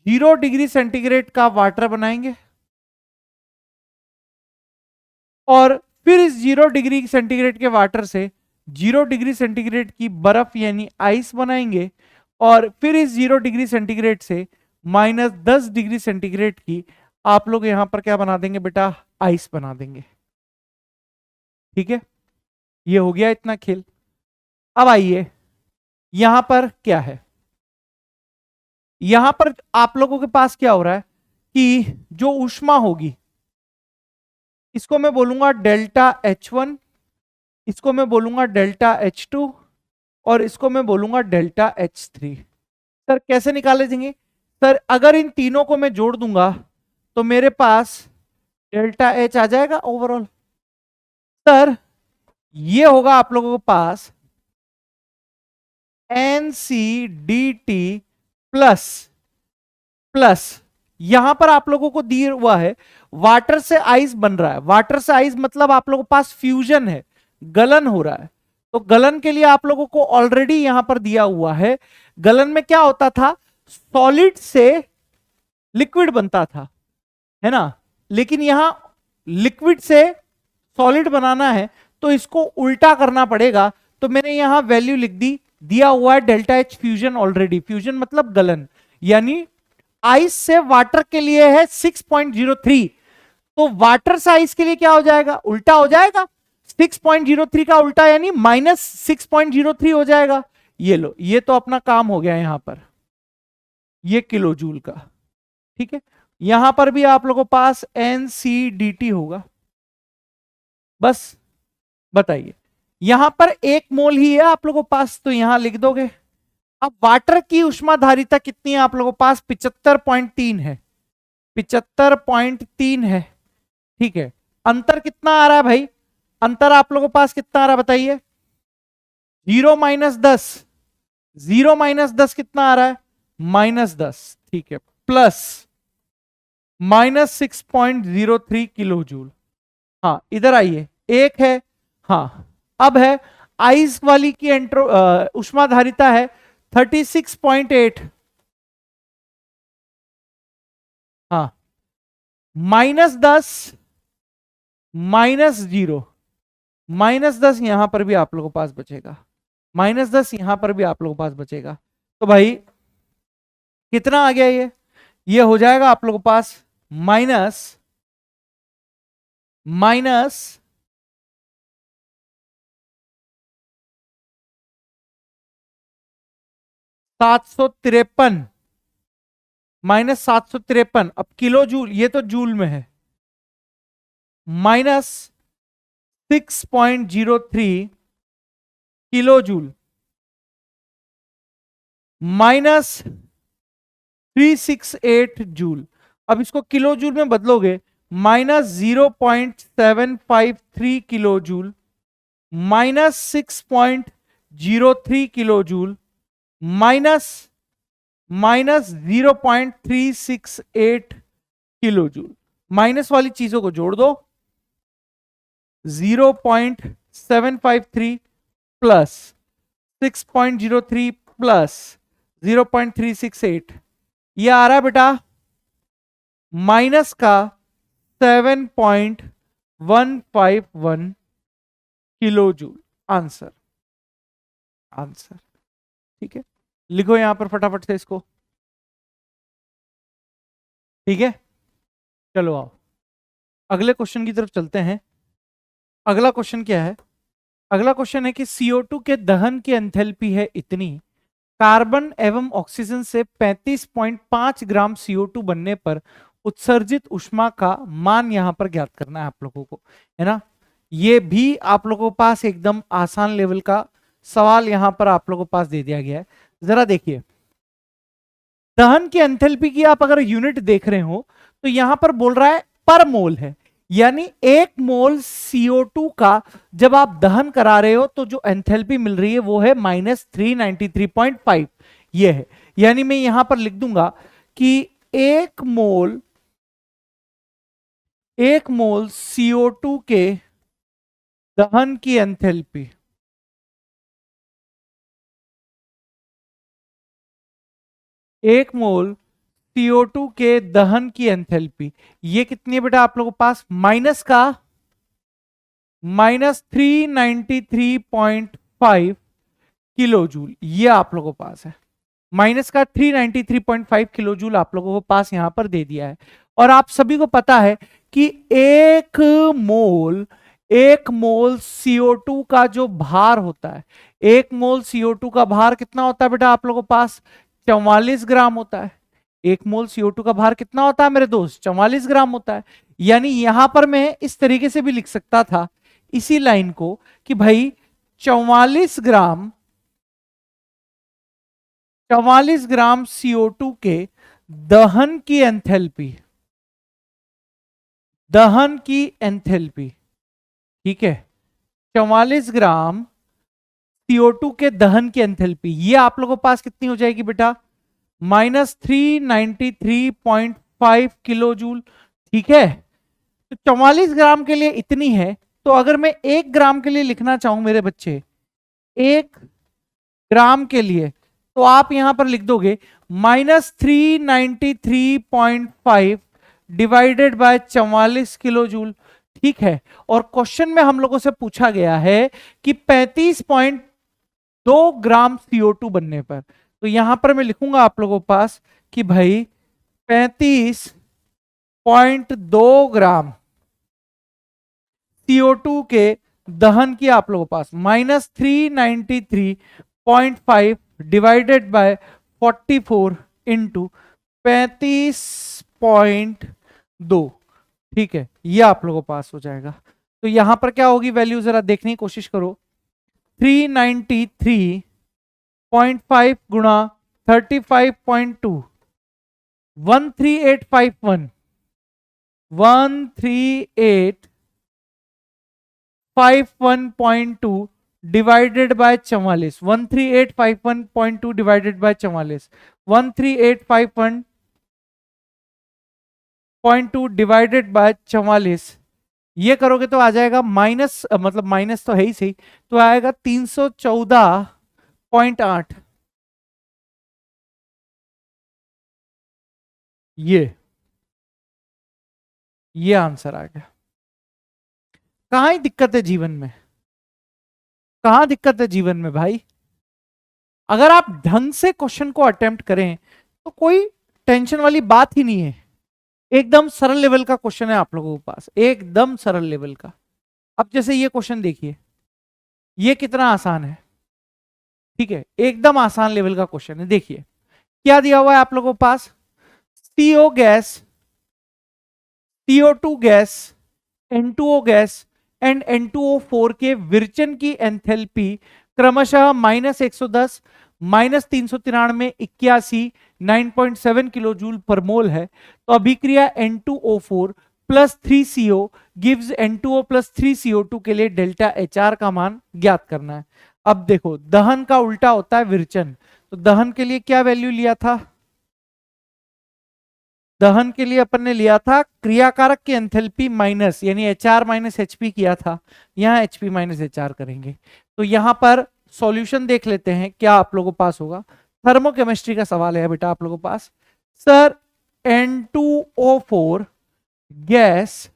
Speaker 1: 0 डिग्री सेंटीग्रेड का वाटर बनाएंगे और फिर इस 0 डिग्री सेंटीग्रेड के वाटर से 0 डिग्री सेंटीग्रेड की बर्फ यानी आइस बनाएंगे और फिर इस 0 डिग्री सेंटीग्रेड से -10 डिग्री सेंटीग्रेड की आप लोग यहां पर क्या बना देंगे बेटा? आइस बना देंगे। ठीक है, ये हो गया इतना खेल। अब आइए यहां पर क्या है, यहां पर आप लोगों के पास क्या हो रहा है कि जो ऊष्मा होगी इसको मैं बोलूंगा डेल्टा H1, इसको मैं बोलूंगा डेल्टा H2 और इसको मैं बोलूंगा डेल्टा H3। सर कैसे निकाले जाएंगे? सर अगर इन तीनों को मैं जोड़ दूंगा तो मेरे पास डेल्टा H आ जाएगा ओवरऑल। सर ये होगा आप लोगों के पास NCDT प्लस प्लस यहां पर आप लोगों को दिया हुआ है वाटर से आइस बन रहा है। वाटर से आइस मतलब आप लोगों के पास फ्यूजन है, गलन हो रहा है। तो गलन के लिए आप लोगों को ऑलरेडी यहां पर दिया हुआ है। गलन में क्या होता था? सॉलिड से लिक्विड बनता था, है ना। लेकिन यहां लिक्विड से सॉलिड बनाना है तो इसको उल्टा करना पड़ेगा। तो मैंने यहां वैल्यू लिख दी, दिया हुआ है delta H fusion already. Fusion मतलब गलन, यानी आइस से वाटर के लिए है 6.03, तो वाटर से आइस के लिए क्या हो जाएगा, उल्टा हो जाएगा। 6.03 का उल्टा यानी -6.03 हो जाएगा। ये लो, ये तो अपना काम हो गया यहां पर, ये किलो जूल का। ठीक है, यहां पर भी आप लोगों के पास NCDT होगा। बस बताइए, यहां पर 1 मोल ही है आप लोगों के पास, तो यहां लिख दोगे। अब वाटर की उष्माधारिता कितनी है आप लोगों के पास, 75.3 है, 75.3 है। ठीक है, अंतर कितना आ रहा है भाई, अंतर आप लोगों के पास कितना आ रहा है बताइए, 0 - 10, 0 - 10 कितना आ रहा है, -10। ठीक है, प्लस -6.03 किलो जूल। हाँ इधर आइए, एक है, हाँ अब है आइस वाली की उष्माधारिता है 36.8, हाँ -10 -0, -10 यहां पर भी आप लोगों के पास बचेगा, -10 यहां पर भी आप लोगों के पास बचेगा। तो भाई कितना आ गया ये हो जाएगा आप लोगों के पास माइनस 753, -753। अब किलो जूल, ये तो जूल में है, -6.03 किलो जूल, -368 जूल। अब इसको किलो जूल में बदलोगे, -0.753 kilo joule, -6.03 kilo joule, -0.368 kilo joule. Minus वाली चीजों को जोड़ दो, 0.753 प्लस 6.03 प्लस 0.368, ये आ रहा है बेटा माइनस का 7.151 किलो जूल। Answer, answer. ठीक है, लिखो यहां पर फटाफट से इसको। ठीक है, चलो आओ अगले क्वेश्चन की तरफ चलते हैं। अगला क्वेश्चन क्या है, अगला क्वेश्चन है कि CO2 के दहन की एंथैल्पी है इतनी, कार्बन एवं ऑक्सीजन से 35.5 ग्राम CO2 बनने पर उत्सर्जित ऊष्मा का मान यहां पर ज्ञात करना है आप लोगों को, है ना। ये भी आप लोगों के पास एकदम आसान लेवल का सवाल यहां पर आप लोगों के पास दे दिया गया है। जरा देखिए, दहन की एंथैल्पी की आप अगर यूनिट देख रहे हो तो यहां पर बोल रहा है पर मोल है, यानी 1 मोल CO2 का जब आप दहन करा रहे हो तो जो एंथैल्पी मिल रही है वो है -393.5, ये है। यानी मैं यहां पर लिख दूंगा कि 1 मोल CO2 के दहन की एंथैल्पी, 1 मोल CO2 के दहन की एंथैल्पी ये कितनी है बेटा आप लोगों के पास, माइनस का -393.5 किलो जूल, ये आप लोगों के पास है। माइनस का 393.5 किलो जूल आप लोगों को पास यहां पर दे दिया है। और आप सभी को पता है कि 1 मोल CO2 का जो भार होता है, 1 मोल CO2 का भार कितना होता है बेटा आप लोगों के पास, 44 ग्राम होता है। 1 मोल CO2 का भार कितना होता है मेरे दोस्त, 44 ग्राम होता है। यानी यहां पर मैं इस तरीके से भी लिख सकता था इसी लाइन को कि भाई 44 ग्राम CO2 के दहन की एंथैल्पी, ठीक है, 44 ग्राम CO2 के दहन की एंथैल्पी ये आप लोगों के पास कितनी हो जाएगी बेटा, -393.5 किलो जूल। ठीक है, तो 44 ग्राम के लिए इतनी है। तो अगर मैं 1 ग्राम के लिए लिखना चाहूं मेरे बच्चे, 1 ग्राम के लिए, तो आप यहां पर लिख दोगे -393.5 डिवाइडेड बाय 44 किलो जूल। ठीक है, और क्वेश्चन में हम लोगों से पूछा गया है कि 35.2 ग्राम CO2 बनने पर, तो यहां पर मैं लिखूंगा आप लोगों के पास कि भाई 35.2 ग्राम CO2 के दहन की आप लोगों के पास -393.5 डिवाइडेड बाय 44 इंटू 35.2, ठीक है, ये आप लोगों के पास हो जाएगा। तो यहां पर क्या होगी वैल्यू, जरा देखने की कोशिश करो। 393.5 गुणा 35.2, 13851, 13851.2 divided by 44, 13851.2 divided by 44, 13851.2 divided by 44, ये करोगे तो आ जाएगा माइनस, मतलब माइनस तो है ही सही, तो आएगा 314.8। ये आंसर आ गया। कहां ही दिक्कत है जीवन में, कहां दिक्कत है जीवन में भाई। अगर आप ढंग से क्वेश्चन को अटेम्प्ट करें तो कोई टेंशन वाली बात ही नहीं है। एकदम सरल लेवल का क्वेश्चन है आप लोगों के पास, एकदम सरल लेवल का। अब जैसे ये क्वेश्चन देखिए, ये कितना आसान है, ठीक है, एकदम आसान लेवल का क्वेश्चन है। देखिए क्या दिया हुआ है आप लोगों के पास, CO gas, CO2 gas, N2O gas and N2O4 के विरचन की एंथैल्पी क्रमशः -110, -393, 81, 9.7 किलो जूल पर मोल है। तो अभिक्रिया N2O4 plus 3CO gives N2O plus 3CO2 के लिए डेल्टा HR का मान ज्ञात करना है। अब देखो दहन का उल्टा होता है विरचन, तो दहन के लिए क्या वैल्यू लिया था, दहन के लिए अपन ने लिया था क्रियाकारक की एंथैल्पी माइनस, यानी HR माइनस HP किया था, यहां HP माइनस HR करेंगे। तो यहां पर सॉल्यूशन देख लेते हैं क्या आप लोगों के पास होगा। थर्मोकेमिस्ट्री का सवाल है बेटा आप लोगों के पास। सर N2O4 गैस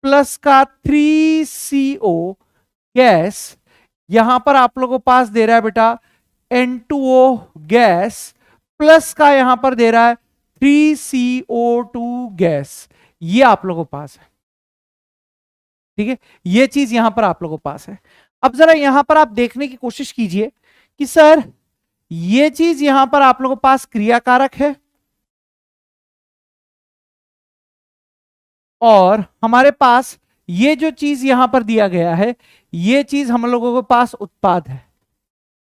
Speaker 1: प्लस का 3CO गैस, यहां पर आप लोगों के पास दे रहा है बेटा N2O गैस प्लस का यहां पर दे रहा है 3CO2 गैस, ये आप लोगों के पास है, ठीक है, ये चीज यहां पर आप लोगों के पास है। अब जरा यहां पर आप देखने की कोशिश कीजिए कि सर ये चीज यहां पर आप लोगों के पास क्रियाकारक है और हमारे पास ये जो चीज यहां पर दिया गया है, ये चीज हम लोगों के पास उत्पाद है।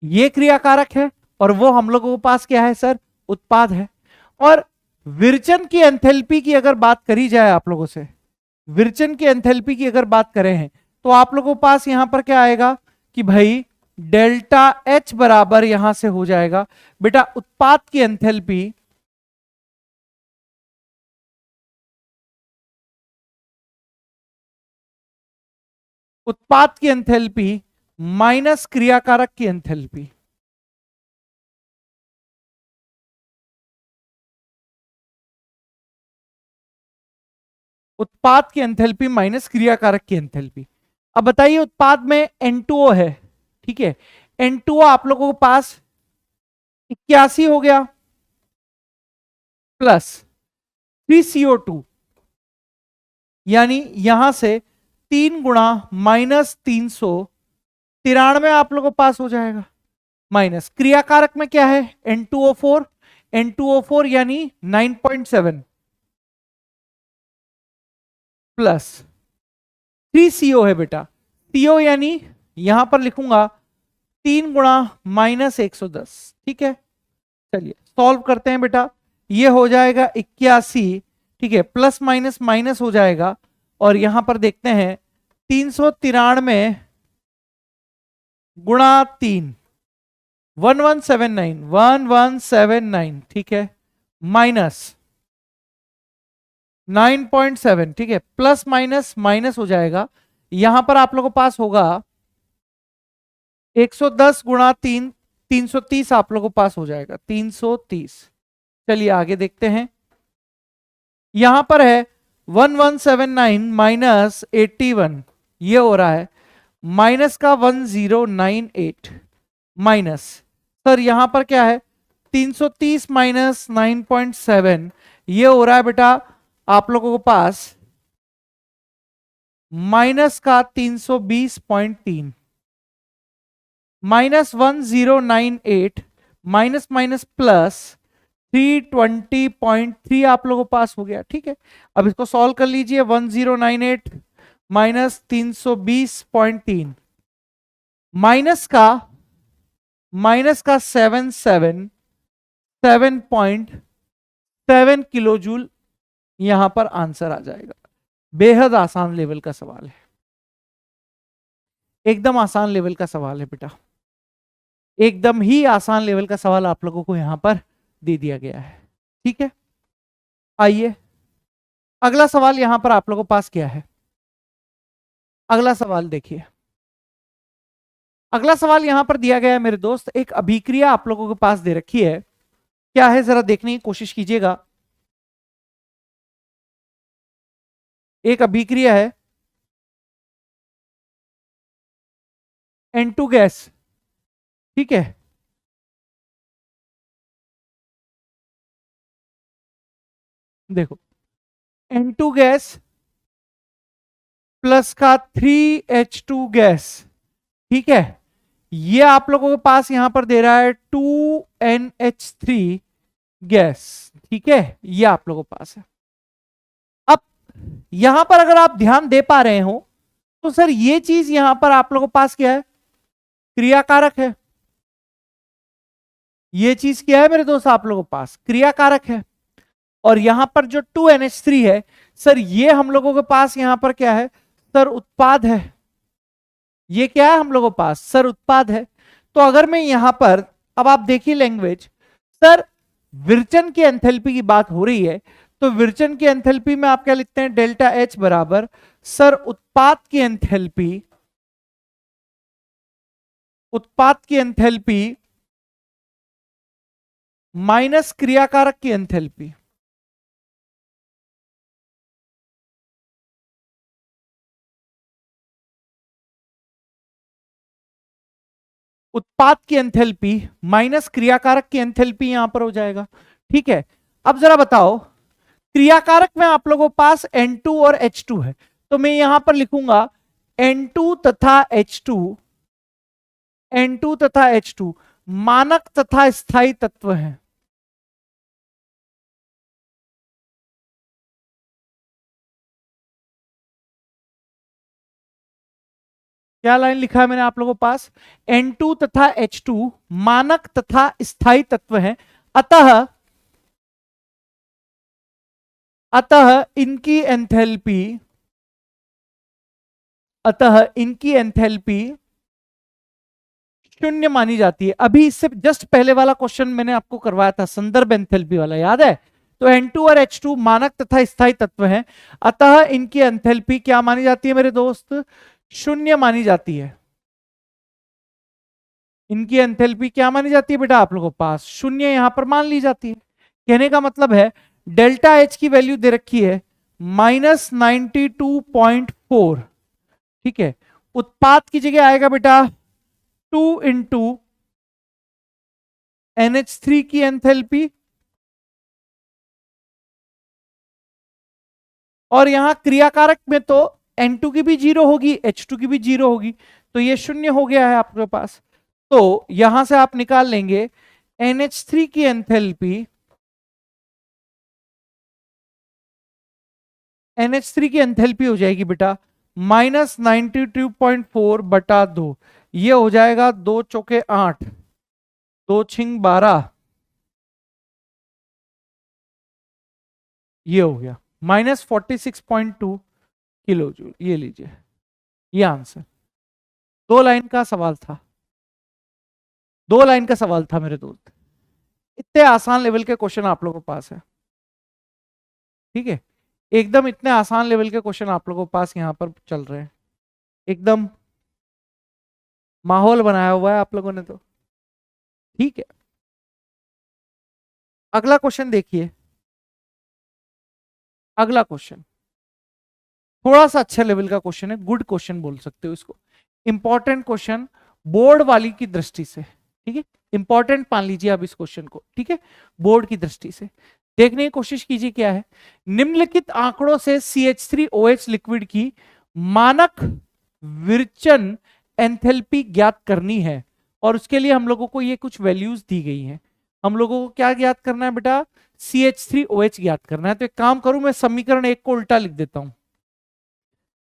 Speaker 1: ये क्रियाकारक है और वो हम लोगों के पास क्या है सर, उत्पाद है। और विरचन की एंथैल्पी की अगर बात करी जाए आप लोगों से, विरचन की एंथैल्पी की अगर बात करें हैं, तो आप लोगों के पास यहां पर क्या आएगा कि भाई डेल्टा H बराबर यहां से हो जाएगा बेटा उत्पाद की एंथैल्पी, उत्पाद की एंथैल्पी माइनस क्रियाकारक की एंथैल्पी। उत्पाद की एंथैल्पी माइनस क्रियाकारक की एंथैल्पी। अब बताइए उत्पाद में N2O है, ठीक है, N2O आप लोगों के पास 81 हो गया प्लस 3CO2, यानी यहां से 3 गुणा -393 आप लोगों के पास हो जाएगा, माइनस क्रियाकारक में क्या है N2O4, N2O4 यानी 9.7 प्लस 3CO है बेटा, CO यानी यहां पर लिखूंगा 3 गुणा -110, ठीक है। चलिए सॉल्व करते हैं बेटा, ये हो जाएगा 81, ठीक है, प्लस माइनस माइनस हो जाएगा और यहां पर देखते हैं 393 गुणा 3, 1179, ठीक है, माइनस 9.7, ठीक है, प्लस माइनस माइनस हो जाएगा। यहां पर आप लोगों के पास होगा 110 गुणा 3, 330 आप लोगों के पास हो जाएगा, 330। चलिए आगे देखते हैं, यहां पर है 1179 माइनस 81, ये हो रहा है माइनस का 1098 माइनस, सर यहां पर क्या है 330 माइनस 9.7 ये हो रहा है बेटा आप लोगों के पास माइनस का 320.3 माइनस 1098 माइनस माइनस प्लस 320.3 आप लोगों के पास हो गया। ठीक है, अब इसको सॉल्व कर लीजिए। 1098 माइनस 320.3 माइनस का 7.7 किलो जूल यहां पर आंसर आ जाएगा। बेहद आसान लेवल का सवाल है, एकदम आसान लेवल का सवाल है बेटा, एकदम ही आसान लेवल का सवाल आप लोगों को यहां पर दे दिया गया है। ठीक है, आइए अगला सवाल यहां पर आप लोगों के पास क्या है। अगला सवाल देखिए, अगला सवाल यहां पर दिया गया है मेरे दोस्त, एक अभिक्रिया आप लोगों के पास दे रखी है। क्या है जरा देखने की कोशिश कीजिएगा। एक अभिक्रिया है N2 गैस, ठीक है, देखो N2 गैस प्लस का 3H2 गैस, ठीक है, ये आप लोगों के पास यहां पर दे रहा है 2NH3 गैस। ठीक है, ये आप लोगों के पास है। अब यहां पर अगर आप ध्यान दे पा रहे हो तो सर ये चीज यहां पर आप लोगों के पास क्या है, क्रियाकारक है। ये चीज क्या है मेरे दोस्त आप लोगों के पास, क्रियाकारक है। और यहां पर जो 2NH3 है सर ये हम लोगों के पास यहां पर क्या है सर, उत्पाद है। ये क्या है हम लोगों के पास सर, उत्पाद है। तो अगर मैं यहां पर, अब आप देखिए लैंग्वेज, सर विरचन की एंथैल्पी की बात हो रही है, तो विरचन की एंथैल्पी में आप क्या लिखते हैं, डेल्टा H बराबर सर उत्पाद की एंथैल्पी, उत्पाद की एंथैल्पी माइनस क्रियाकारक की एंथैल्पी। उत्पाद की एंथैल्पी माइनस क्रियाकारक की एंथैल्पी यहां पर हो जाएगा। ठीक है, अब जरा बताओ, क्रियाकारक में आप लोगों के पास N2 और H2 है, तो मैं यहां पर लिखूंगा N2 तथा H2, N2 तथा H2 मानक तथा स्थायी तत्व हैं। क्या लाइन लिखा है मैंने आप लोगों के पास, N2 तथा H2 मानक तथा स्थायी तत्व हैं, अतः अतः इनकी एंथैल्पी, अतः इनकी एंथैल्पी शून्य मानी जाती है। अभी इससे जस्ट पहले वाला क्वेश्चन मैंने आपको करवाया था, संदर्भ एंथैल्पी वाला, याद है। तो N2 और H2 मानक तथा स्थायी तत्व हैं, अतः इनकी एंथैल्पी क्या मानी जाती है मेरे दोस्त, शून्य मानी जाती है। इनकी एंथैल्पी क्या मानी जाती है बेटा आप लोगों के पास, शून्य यहां पर मान ली जाती है। कहने का मतलब है डेल्टा H की वैल्यू दे रखी है -92.4, ठीक है, उत्पाद की जगह आएगा बेटा 2 इंटू NH3 की एंथैल्पी, और यहां क्रियाकारक में तो N2 की भी 0 होगी, H2 की भी 0 होगी, तो ये शून्य हो गया है आपके पास। तो यहां से आप निकाल लेंगे NH3 की एंथैल्पी, NH3 की एंथैल्पी हो जाएगी बेटा -92.4 बटा 2, ये हो जाएगा 2 चौके 8, 2 छिंग 12, ये हो गया -46.2 किलो जूल। ये लीजिए, ये आंसर। 2 लाइन का सवाल था, 2 लाइन का सवाल था मेरे दोस्त। इतने आसान लेवल के क्वेश्चन आप लोगों के पास है, ठीक है, एकदम इतने आसान लेवल के क्वेश्चन आप लोगों के पास यहां पर चल रहे हैं। एकदम माहौल बनाया हुआ है आप लोगों ने तो, ठीक है। अगला क्वेश्चन देखिए, अगला क्वेश्चन थोड़ा सा अच्छा लेवल का क्वेश्चन है, गुड क्वेश्चन बोल सकते हो इसको, इंपॉर्टेंट क्वेश्चन बोर्ड वाली की दृष्टि से, ठीक है, इंपॉर्टेंट मान लीजिए आप इस क्वेश्चन को, ठीक है, बोर्ड की दृष्टि से देखने की कोशिश कीजिए। क्या है, निम्नलिखित आंकड़ों से CH3OH लिक्विड की मानक विरचन एंथैल्पी ज्ञात करनी है, और उसके लिए हम लोगों को ये कुछ वैल्यूज दी गई हैं। हम लोगों को क्या ज्ञात करना है बेटा, CH3OH ज्ञात करना है। तो एक काम करूं, मैं समीकरण 1 को उल्टा लिख देता हूं,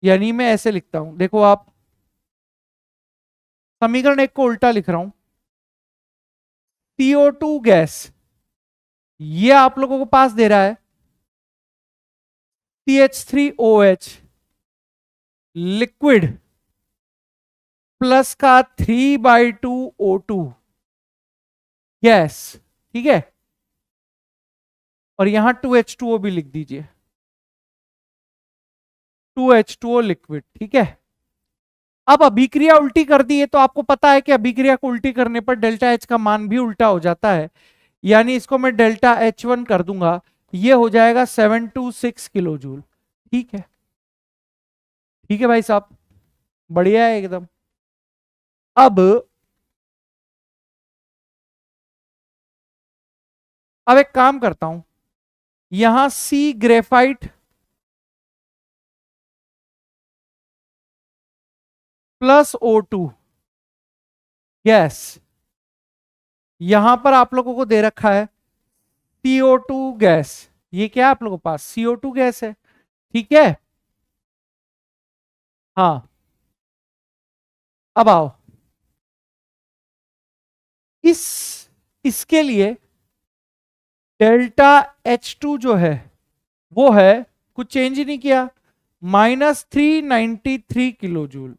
Speaker 1: यानी मैं ऐसे लिखता हूं, देखो आप, समीकरण 1 को उल्टा लिख रहा हूं। CO2 गैस ये आप लोगों को पास दे रहा है CH3OH लिक्विड प्लस का 3/2 O2 गैस, ठीक है, और यहां 2H2O भी लिख दीजिए, 2H2O लिक्विड, ठीक है। अब अभिक्रिया उल्टी कर दी है, तो आपको पता है कि अभिक्रिया को उल्टी करने पर डेल्टा H का मान भी उल्टा हो जाता है, यानी इसको मैं डेल्टा H1 कर दूंगा, ये हो जाएगा 726 किलो जूल, ठीक है। ठीक है भाई साहब, बढ़िया है एकदम। अब एक काम करता हूं, यहां C graphite plus O2 gas, यहां पर आप लोगों को दे रखा है CO2 गैस, ये क्या है आप लोगों के पास CO2 गैस है, ठीक है। हाँ, अब आओ, इसके लिए डेल्टा H2 जो है वो है, कुछ चेंज ही नहीं किया, -393 किलो जूल,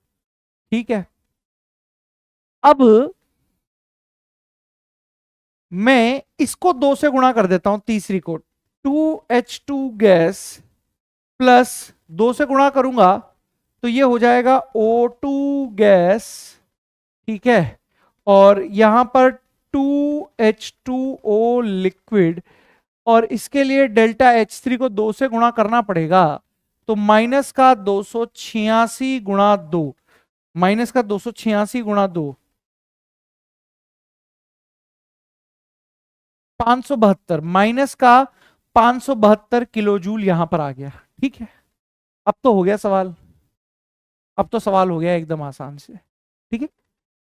Speaker 1: ठीक है। अब मैं इसको 2 से गुणा कर देता हूं, तीसरी को 2H2 गैस प्लस 2 से गुणा करूंगा तो ये हो जाएगा O2 गैस, ठीक है, और यहां पर 2H2O लिक्विड, और इसके लिए डेल्टा H3 को 2 से गुणा करना पड़ेगा, तो माइनस का 286 गुणा 2, माइनस का 286 गुणा 2 572, माइनस का 572 किलो जूल यहां पर आ गया, ठीक है। अब तो हो गया सवाल, अब तो सवाल हो गया एकदम आसान से, ठीक है।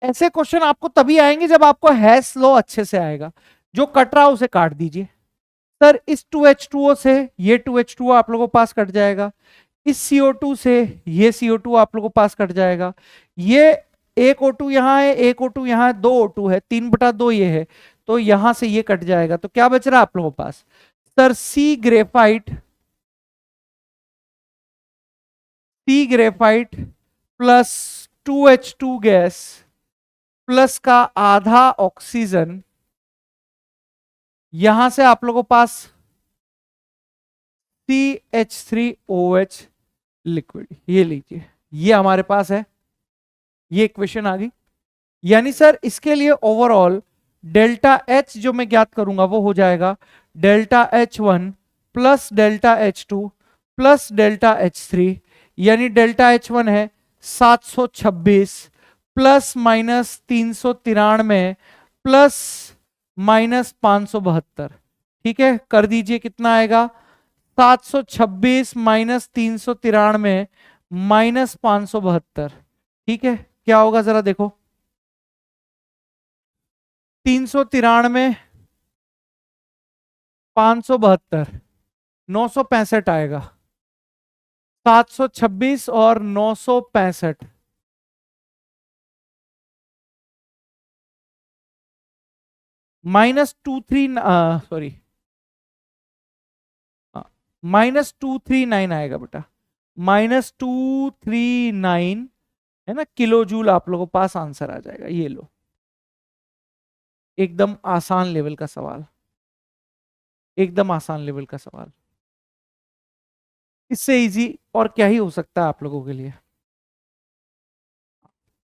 Speaker 1: ऐसे क्वेश्चन आपको तभी आएंगे जब आपको हैश लॉ अच्छे से आएगा, जो कट रहा उसे काट दीजिए। सर इस 2H2O से ये 2H2O आप लोगों को पास कट जाएगा, इस CO2 से ये CO2 आप लोगों को पास कट जाएगा, ये एक O2 यहां है, एक O2 यहां है, 2 O2 है, 3/2 ये है, तो यहां से ये कट जाएगा, तो क्या बच रहा है आप लोगों के पास, sir C graphite plus 2H2 gas plus का आधा ऑक्सीजन, यहां से आप लोगों के पास CH3OH लिक्विड, ये लीजिए, ये हमारे पास है, ये इक्वेशन आ गई। यानी सर इसके लिए ओवरऑल डेल्टा H जो मैं ज्ञात करूंगा वो हो जाएगा delta H1 plus delta H2 plus delta H3, यानी डेल्टा H1 है 726 प्लस माइनस 393 प्लस माइनस 572, ठीक है, कर दीजिए, कितना आएगा 726 माइनस 393 माइनस 572, ठीक है, क्या होगा जरा देखो, 393 572 965 आएगा, 726 और 965, -23 -239 आएगा बेटा, -239 है ना किलो जूल आप लोगों के पास आंसर आ जाएगा। ये लो, एकदम आसान लेवल का सवाल, एकदम आसान लेवल का सवाल, इससे इजी और क्या ही हो सकता है आप लोगों के लिए।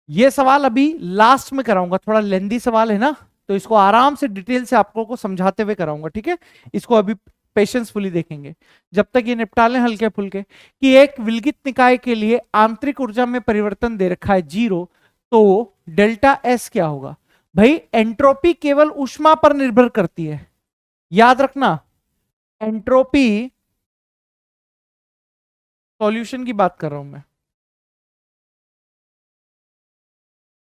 Speaker 1: ये सवाल अभी लास्ट में कराऊंगा, थोड़ा लेंदी सवाल है ना, तो इसको आराम से डिटेल से आप लोगों को समझाते हुए कराऊंगा, ठीक है। इसको अभी पेशेंसफुली देखेंगे, जब तक ये निपटा लें हल्के फुल्के, कि एक विलगित निकाय के लिए आंतरिक ऊर्जा में परिवर्तन दे रखा है 0, तो डेल्टा S क्या होगा, भाई एंट्रोपी केवल ऊष्मा पर निर्भर करती है, याद रखना। एंट्रोपी, सॉल्यूशन की बात कर रहा हूं मैं,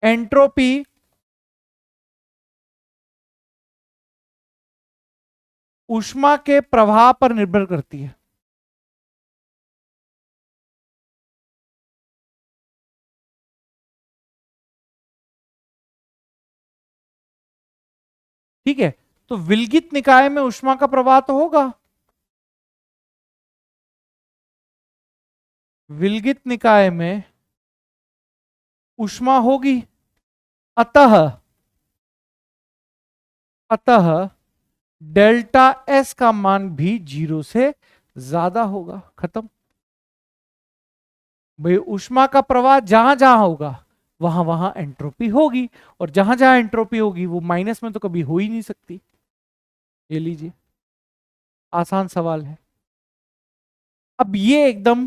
Speaker 1: एंट्रोपी ऊष्मा के प्रवाह पर निर्भर करती है। ठीक है, तो विलगित निकाय में ऊष्मा का प्रवाह तो होगा, विलगित निकाय में ऊष्मा होगी। अतः अतः डेल्टा एस का मान भी 0 से ज्यादा होगा। खत्म भाई, ऊष्मा का प्रवाह जहां जहां होगा वहां वहां एंट्रोपी होगी, और जहां जहां एंट्रोपी होगी वो माइनस में तो कभी हो ही नहीं सकती। ये लीजिए, आसान सवाल है। अब ये एकदम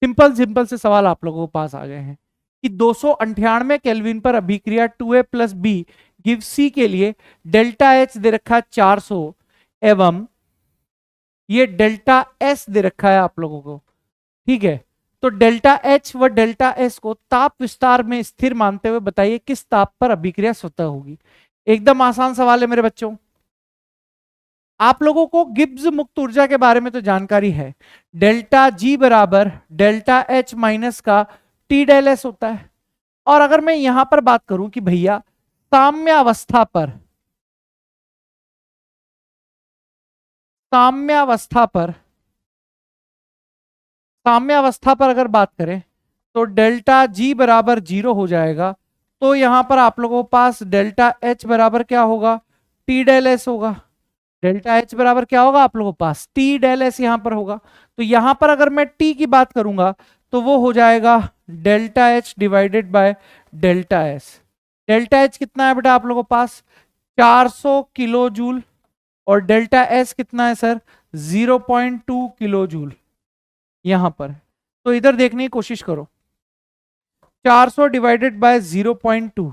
Speaker 1: सिंपल सिंपल से सवाल आप लोगों के पास आ गए हैं कि 298 केल्विन पर अभिक्रिया 2a plus B give C के लिए डेल्टा एच दे रखा है 400, एवं ये डेल्टा एस दे रखा है आप लोगों को। ठीक है, तो डेल्टा एच व डेल्टा एस को ताप विस्तार में स्थिर मानते हुए बताइए किस ताप पर अभिक्रिया स्वतः होगी। एकदम आसान सवाल है मेरे बच्चों। आप लोगों को गिब्स मुक्त ऊर्जा के बारे में तो जानकारी है, डेल्टा जी बराबर डेल्टा एच माइनस का टी डेल एस होता है। और अगर मैं यहां पर बात करूं कि भैया साम्यावस्था पर, साम्यावस्था पर साम्यावस्था पर अगर बात करें तो डेल्टा जी बराबर 0 हो जाएगा। तो यहां पर आप लोगों के पास डेल्टा एच बराबर क्या होगा, टी डेल एस होगा। डेल्टा एच बराबर क्या होगा आप लोगों के पास, टी डेल एस यहां पर होगा। तो यहां पर अगर मैं टी की बात करूंगा तो वो हो जाएगा delta H divided by delta S. Delta H कितना है बेटा आप लोगों के पास, 400 किलो जूल, और डेल्टा एस कितना है सर, 0.2 किलो जूल यहां पर। तो इधर देखने की कोशिश करो, 400 डिवाइडेड बाय 0.2,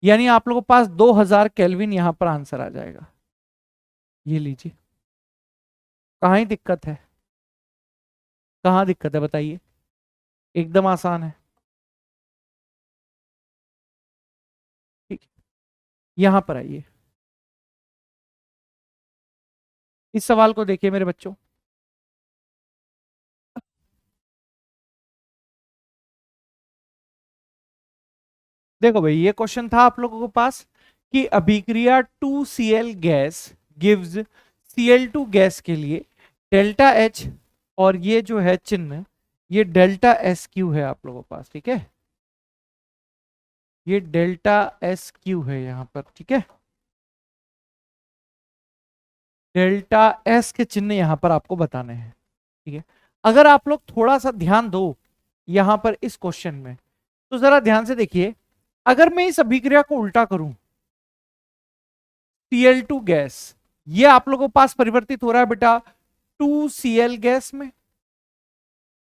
Speaker 1: यानी आप लोगों के पास 2000 केल्विन यहां पर आंसर आ जाएगा। ये लीजिए, कहां ही दिक्कत है, कहां दिक्कत है बताइए, एकदम आसान है। ठीक, यहां पर आइए, इस सवाल को देखिए मेरे बच्चों। देखो भाई, ये क्वेश्चन था आप लोगों के पास कि अभिक्रिया 2Cl gas gives Cl2 gas के लिए डेल्टा H, और ये जो है चिन्ह, ये डेल्टा एस क्यू है आप लोगों के पास। ठीक है, ये डेल्टा एस क्यू है यहां पर। ठीक है, डेल्टा एस के चिन्ह यहां पर आपको बताने हैं। ठीक है, अगर आप लोग थोड़ा सा ध्यान दो यहां पर इस क्वेश्चन में, तो जरा ध्यान से देखिए। अगर मैं इस अभिक्रिया को उल्टा करूं, Cl2 गैस, ये आप लोगों के पास परिवर्तित हो रहा है बेटा 2Cl गैस में।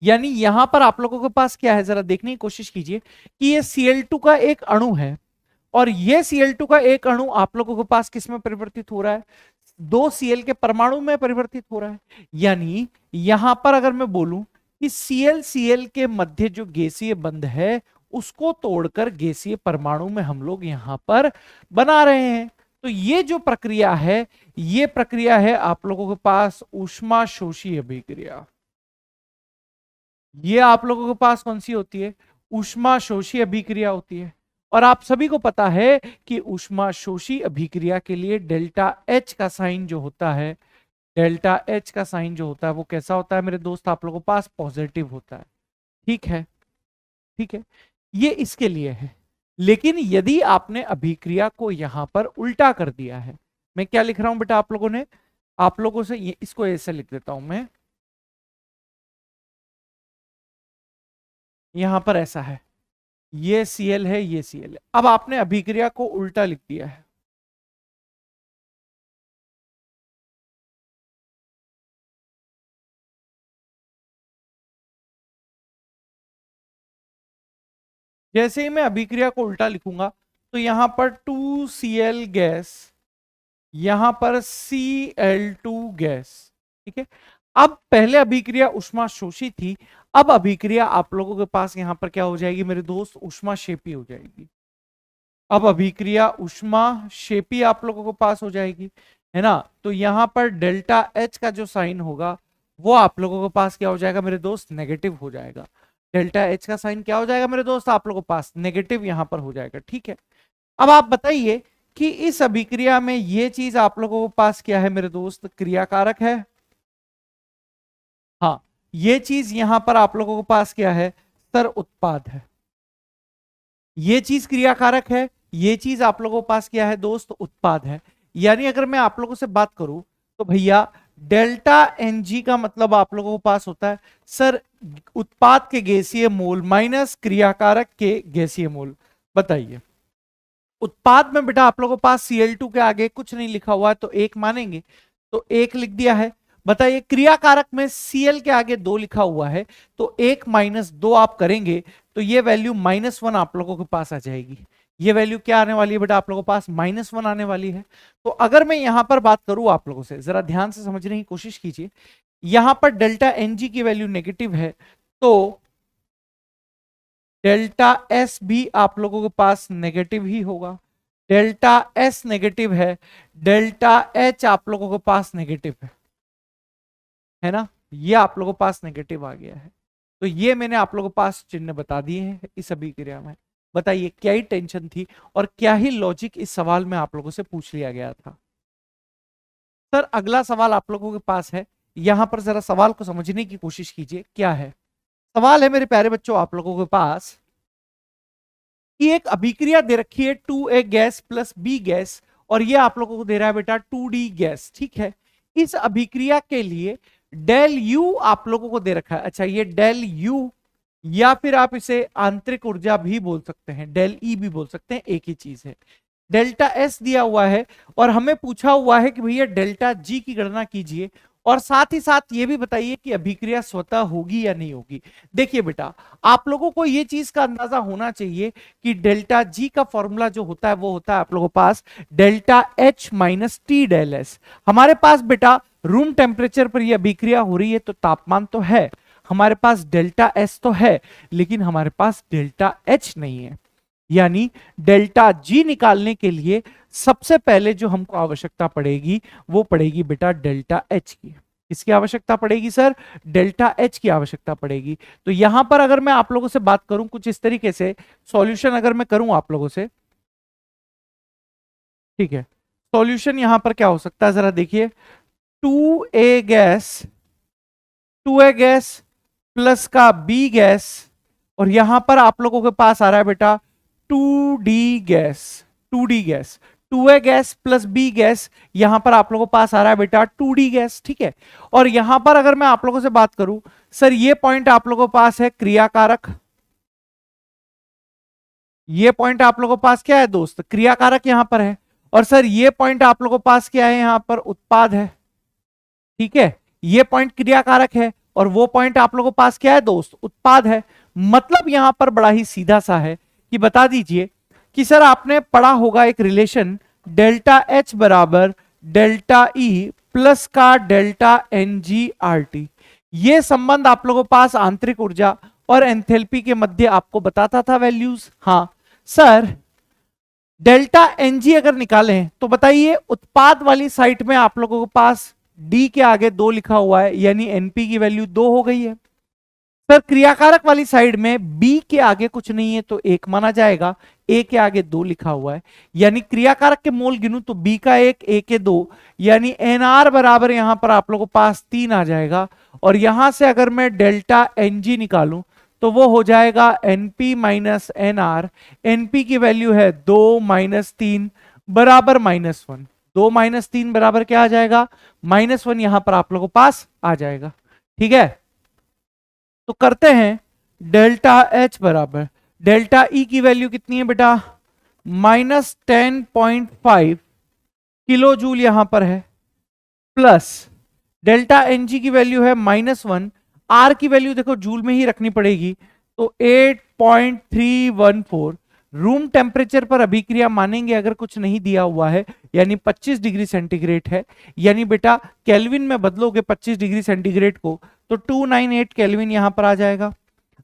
Speaker 1: यानी यहां पर आप लोगों के पास क्या है, जरा देखने की कोशिश कीजिए कि ये Cl2 का एक अणु है, और ये Cl2 का एक अणु आप लोगों के पास किस में परिवर्तित हो रहा है, 2 Cl के परमाणु में परिवर्तित हो रहा है। यानी यहां पर अगर मैं बोलूं कि Cl के मध्य जो गैसीय बंध है उसको तोड़कर गैसीय परमाणु में हम लोग यहां पर बना रहे हैं। तो ये जो प्रक्रिया है, ये प्रक्रिया है आप लोगों के पास ऊष्मा शोषी अभिक्रिया। ये आप लोगों के पास कौन सी होती है, ऊष्मा शोषी अभिक्रिया होती है। और आप सभी को पता है कि ऊष्मा शोषी अभिक्रिया के लिए डेल्टा एच का साइन जो होता है, डेल्टा एच का साइन जो होता है वो कैसा होता है मेरे दोस्त, आप लोगों के पास पॉजिटिव होता है। ठीक है, ठीक है, ये इसके लिए है। लेकिन यदि आपने अभिक्रिया को यहां पर उल्टा कर दिया है, मैं क्या लिख रहा हूं बेटा आप लोगों ने, आप लोगों से इसको ऐसे लिख देता हूं मैं, यहां पर ऐसा है, ये Cl है, ये Cl है। अब आपने अभिक्रिया को उल्टा लिख दिया है। जैसे ही मैं अभिक्रिया को उल्टा लिखूंगा तो यहां पर 2Cl गैस, यहां पर Cl2 गैस। ठीक है, अब पहले अभिक्रिया ऊष्मा शोषी थी, अब अभिक्रिया आप लोगों के पास यहां पर क्या हो जाएगी मेरे दोस्त, ऊष्मा शेपी हो जाएगी। अब अभिक्रिया ऊष्मा शेपी आप लोगों को पास हो जाएगी, है ना। तो यहां पर डेल्टा एच का जो साइन होगा वो आप लोगों के पास क्या हो जाएगा मेरे दोस्त, नेगेटिव हो जाएगा। डेल्टा एच का साइन क्या हो जाएगा मेरे दोस्त, आप लोगों के पास नेगेटिव यहां पर हो जाएगा। ठीक है, अब आप बताइए कि इस अभिक्रिया में ये चीज आप लोगों के पास क्या है मेरे दोस्त, क्रियाकारक है। हाँ, ये चीज यहां पर आप लोगों के पास क्या है सर, उत्पाद है। ये चीज क्रियाकारक है, ये चीज आप लोगों के पास क्या है दोस्त, उत्पाद है। यानी अगर मैं आप लोगों से बात करूं तो भैया डेल्टा एनजी का मतलब आप लोगों के पास होता है सर उत्पाद के गैसीय मोल माइनस क्रियाकारक के गैसीय मोल। बताइए, उत्पाद में बेटा आप लोगों के पास Cl2 के आगे कुछ नहीं लिखा हुआ है तो एक मानेंगे, तो एक लिख दिया है। बताइए क्रियाकारक में Cl के आगे 2 लिखा हुआ है तो 1 माइनस 2 आप करेंगे तो ये वैल्यू -1 आप लोगों के पास आ जाएगी। ये वैल्यू क्या आने वाली है बेटा आप लोगों के पास, -1 आने वाली है। तो अगर मैं यहां पर बात करूं आप लोगों से, जरा ध्यान से समझने की कोशिश कीजिए। यहां पर डेल्टा एनजी की वैल्यू नेगेटिव है तो डेल्टा एस भी आप लोगों के पास नेगेटिव ही होगा। डेल्टा एस नेगेटिव है, डेल्टा एच आप लोगों के पास नेगेटिव है ना, ये आप लोगों के पास नेगेटिव आ गया है। तो ये मैंने आप लोगों के पास चिन्ह बता दिए हैं इस अभिक्रिया में। बताइए क्या ही टेंशन थी और क्या ही लॉजिक इस सवाल में आप लोगों से पूछ लिया गया था। सर अगला सवाल आप लोगों के पास है, यहां पर जरा सवाल को समझने की कोशिश कीजिए। क्या है सवाल, है मेरे प्यारे बच्चों आप लोगों के पास कि एक अभिक्रिया दे रखी है 2A gas plus B gas और ये आप लोगों को दे रहा है बेटा 2D गैस। ठीक है, इस अभिक्रिया के लिए डेल U आप लोगों को दे रखा है। अच्छा, ये डेल U या फिर आप इसे आंतरिक ऊर्जा भी बोल सकते हैं, डेल E भी बोल सकते हैं, एक ही चीज है। डेल्टा S दिया हुआ है और हमें पूछा हुआ है कि भैया डेल्टा G की गणना कीजिए और साथ ही साथ ये भी बताइए कि अभिक्रिया स्वतः होगी या नहीं होगी। देखिए बेटा, आप लोगों को ये चीज का अंदाजा होना चाहिए कि डेल्टा G का फॉर्मूला जो होता है वो होता है आप लोगों के पास delta H minus T del S. हमारे पास बेटा रूम टेम्परेचर पर यह अभिक्रिया हो रही है तो तापमान तो है, हमारे पास डेल्टा एस तो है, लेकिन हमारे पास डेल्टा एच नहीं है। यानी डेल्टा जी निकालने के लिए सबसे पहले जो हमको आवश्यकता पड़ेगी वो पड़ेगी बेटा डेल्टा एच की। किसकी आवश्यकता पड़ेगी सर, डेल्टा एच की आवश्यकता पड़ेगी। तो यहां पर अगर मैं आप लोगों से बात करूं कुछ इस तरीके से, सॉल्यूशन अगर मैं करूं आप लोगों से, ठीक है, सॉल्यूशन यहां पर क्या हो सकता है जरा देखिए, 2A gas, 2A gas plus का B गैस और यहां पर आप लोगों के पास आ रहा है बेटा 2D gas, 2D gas, 2A gas plus B gas, यहां पर आप लोगों के पास आ रहा है बेटा 2D गैस। ठीक है, और यहां पर अगर मैं आप लोगों से बात करूं सर, ये पॉइंट आप लोगों के पास है क्रियाकारक, ये पॉइंट आप लोगों के पास क्या है दोस्त, क्रियाकारक यहां पर है। और सर ये पॉइंट आप लोगों के पास क्या है, यहां पर उत्पाद है। ठीक है, ये पॉइंट क्रियाकारक है और वो पॉइंट आप लोगों के पास क्या है दोस्त, उत्पाद है। मतलब यहां पर बड़ा ही सीधा सा है कि बता दीजिए कि सर आपने पढ़ा होगा एक रिलेशन डेल्टा एच बराबर डेल्टा ई प्लस का delta N G R T. ये संबंध आप लोगों के पास आंतरिक ऊर्जा और एंथैल्पी के मध्य आपको बताता था वैल्यूज। हाँ सर, डेल्टा एनजी अगर निकालें तो बताइए उत्पाद वाली साइड में आप लोगों के पास डी के आगे 2 लिखा हुआ है यानी एनपी की वैल्यू 2 हो गई है। सर क्रियाकारक वाली साइड में बी के आगे कुछ नहीं है तो 1 माना जाएगा, ए के आगे 2 लिखा हुआ है यानी क्रियाकारक के मोल गिनूं तो बी का 1, ए के 2, यानी एनआर बराबर यहां पर आप लोगों के पास 3 आ जाएगा। और यहां से अगर मैं डेल्टा एनजी निकालूं तो वो हो जाएगा एनपी माइनस एनआर। एनपी की वैल्यू है 2 माइनस 3 बराबर -1। 2 माइनस 3 बराबर क्या आ जाएगा, -1 यहां पर आप लोगों के पास आ जाएगा। ठीक है, तो करते हैं डेल्टा एच बराबर डेल्टा ई की वैल्यू कितनी है बेटा, -10.5 किलो जूल यहां पर है, प्लस डेल्टा एनजी की वैल्यू है -1, आर की वैल्यू देखो जूल में ही रखनी पड़ेगी तो 8.314 रूम टेम्परेचर पर अभिक्रिया मानेंगे अगर कुछ नहीं दिया हुआ है, यानी 25 डिग्री सेंटीग्रेड है, यानी बेटा केल्विन में बदलोगे 25 डिग्री सेंटीग्रेड को तो 298 केल्विन यहां पर आ जाएगा।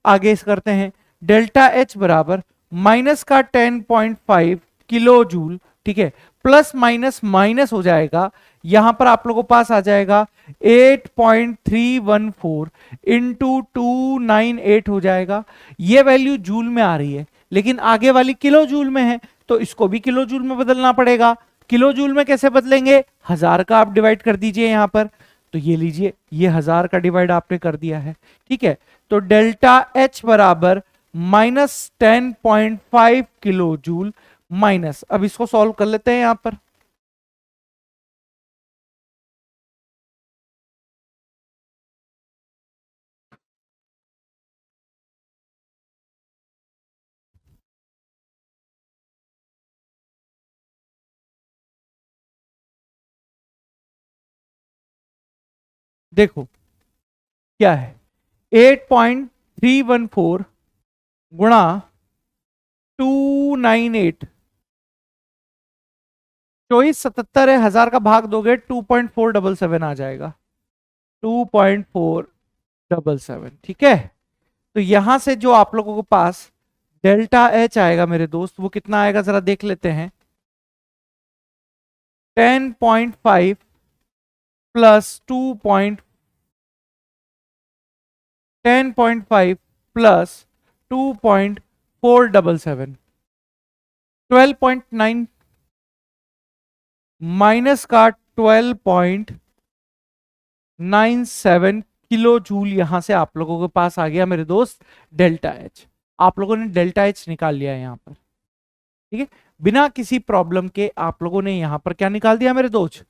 Speaker 1: आगे इस करते हैं, डेल्टा एच बराबर माइनस का 10.5 किलो जूल, ठीक है, प्लस माइनस माइनस हो जाएगा, यहां पर आप लोगों के पास आ जाएगा 8.314 इंटू 298 हो जाएगा। ये वैल्यू जूल में आ रही है, लेकिन आगे वाली किलो जूल में है, तो इसको भी किलो जूल में बदलना पड़ेगा। किलो जूल में कैसे बदलेंगे, 1000 का आप डिवाइड कर दीजिए यहां पर, तो ये लीजिए, ये 1000 का डिवाइड आपने कर दिया है, ठीक है। तो डेल्टा एच बराबर -10.5 किलो जूल माइनस, अब इसको सॉल्व कर लेते हैं यहां पर। देखो क्या है, 8.314 गुणा 298, 2477 है, 1000 का भाग दोगे 2.477 आ जाएगा, 2.477, ठीक है। तो यहां से जो आप लोगों के पास डेल्टा एच आएगा मेरे दोस्त, वो कितना आएगा जरा देख लेते हैं, 10.5 प्लस 10.5 प्लस 2.477, 12.9 माइनस का 12.97 किलो जूल यहां से आप लोगों के पास आ गया मेरे दोस्त डेल्टा एच। आप लोगों ने डेल्टा एच निकाल लिया है यहां पर, ठीक है, बिना किसी प्रॉब्लम के आप लोगों ने यहां पर क्या निकाल दिया मेरे दोस्त,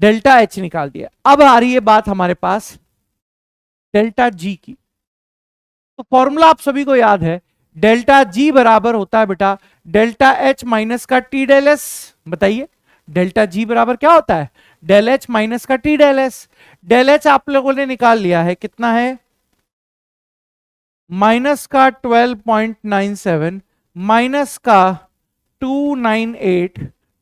Speaker 1: डेल्टा एच निकाल दिया। अब आ रही है बात हमारे पास डेल्टा जी की। तो फॉर्मूला आप सभी को याद है, डेल्टा जी बराबर होता है बेटा डेल्टा एच माइनस का टी डेल एस। बताइए डेल्टा जी बराबर क्या होता है, डेल एच माइनस का T del S. Del H आप लोगों ने निकाल लिया है, कितना है, माइनस का 12.97 माइनस का 298,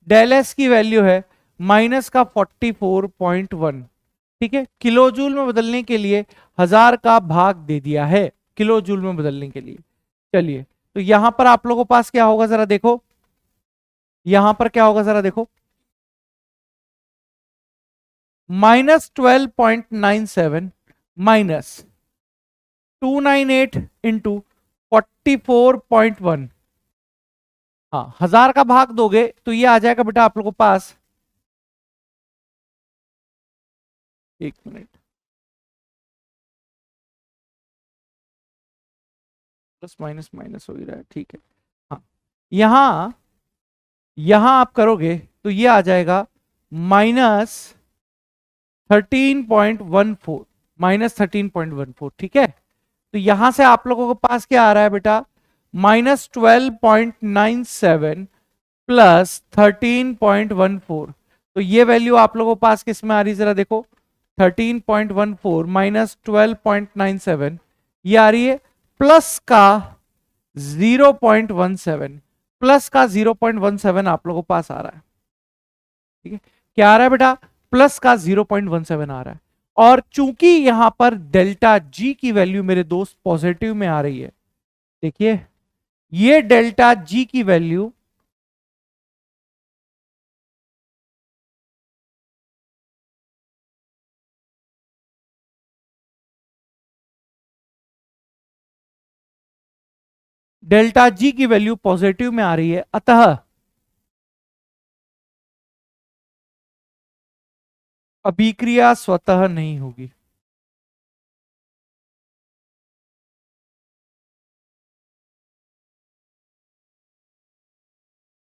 Speaker 1: डेल एस की वैल्यू है माइनस का 44.1, ठीक है। किलो जूल में बदलने के लिए 1000 का भाग दे दिया है, किलो जूल में बदलने के लिए। चलिए, तो यहां पर आप लोगों के पास क्या होगा जरा देखो, यहां पर क्या होगा जरा देखो, -12.97 माइनस 298 इंटू 44.1, हाँ 1000 का भाग दोगे तो ये आ जाएगा बेटा आप लोगों के पास, एक मिनट, प्लस माइनस माइनस हो ही रहा है, ठीक है। हाँ, यहां यहां आप करोगे तो ये आ जाएगा -13.14, -13.14, ठीक है। तो यहां से आप लोगों के पास क्या आ रहा है बेटा, -12.97 प्लस 13.14, तो ये वैल्यू आप लोगों के पास किस में आ रही है जरा देखो, 13.14 माइनस 12.97, ये आ रही है प्लस का 0.17, प्लस का 0.17 आप लोगों के पास आ रहा है, ठीक है। क्या आ रहा है बेटा, प्लस का 0.17 आ रहा है। और चूंकि यहां पर डेल्टा जी की वैल्यू मेरे दोस्त पॉजिटिव में आ रही है, देखिए ये डेल्टा जी की वैल्यू डेल्टा जी की वैल्यू पॉजिटिव में आ रही है, अतः अभिक्रिया स्वतः नहीं होगी।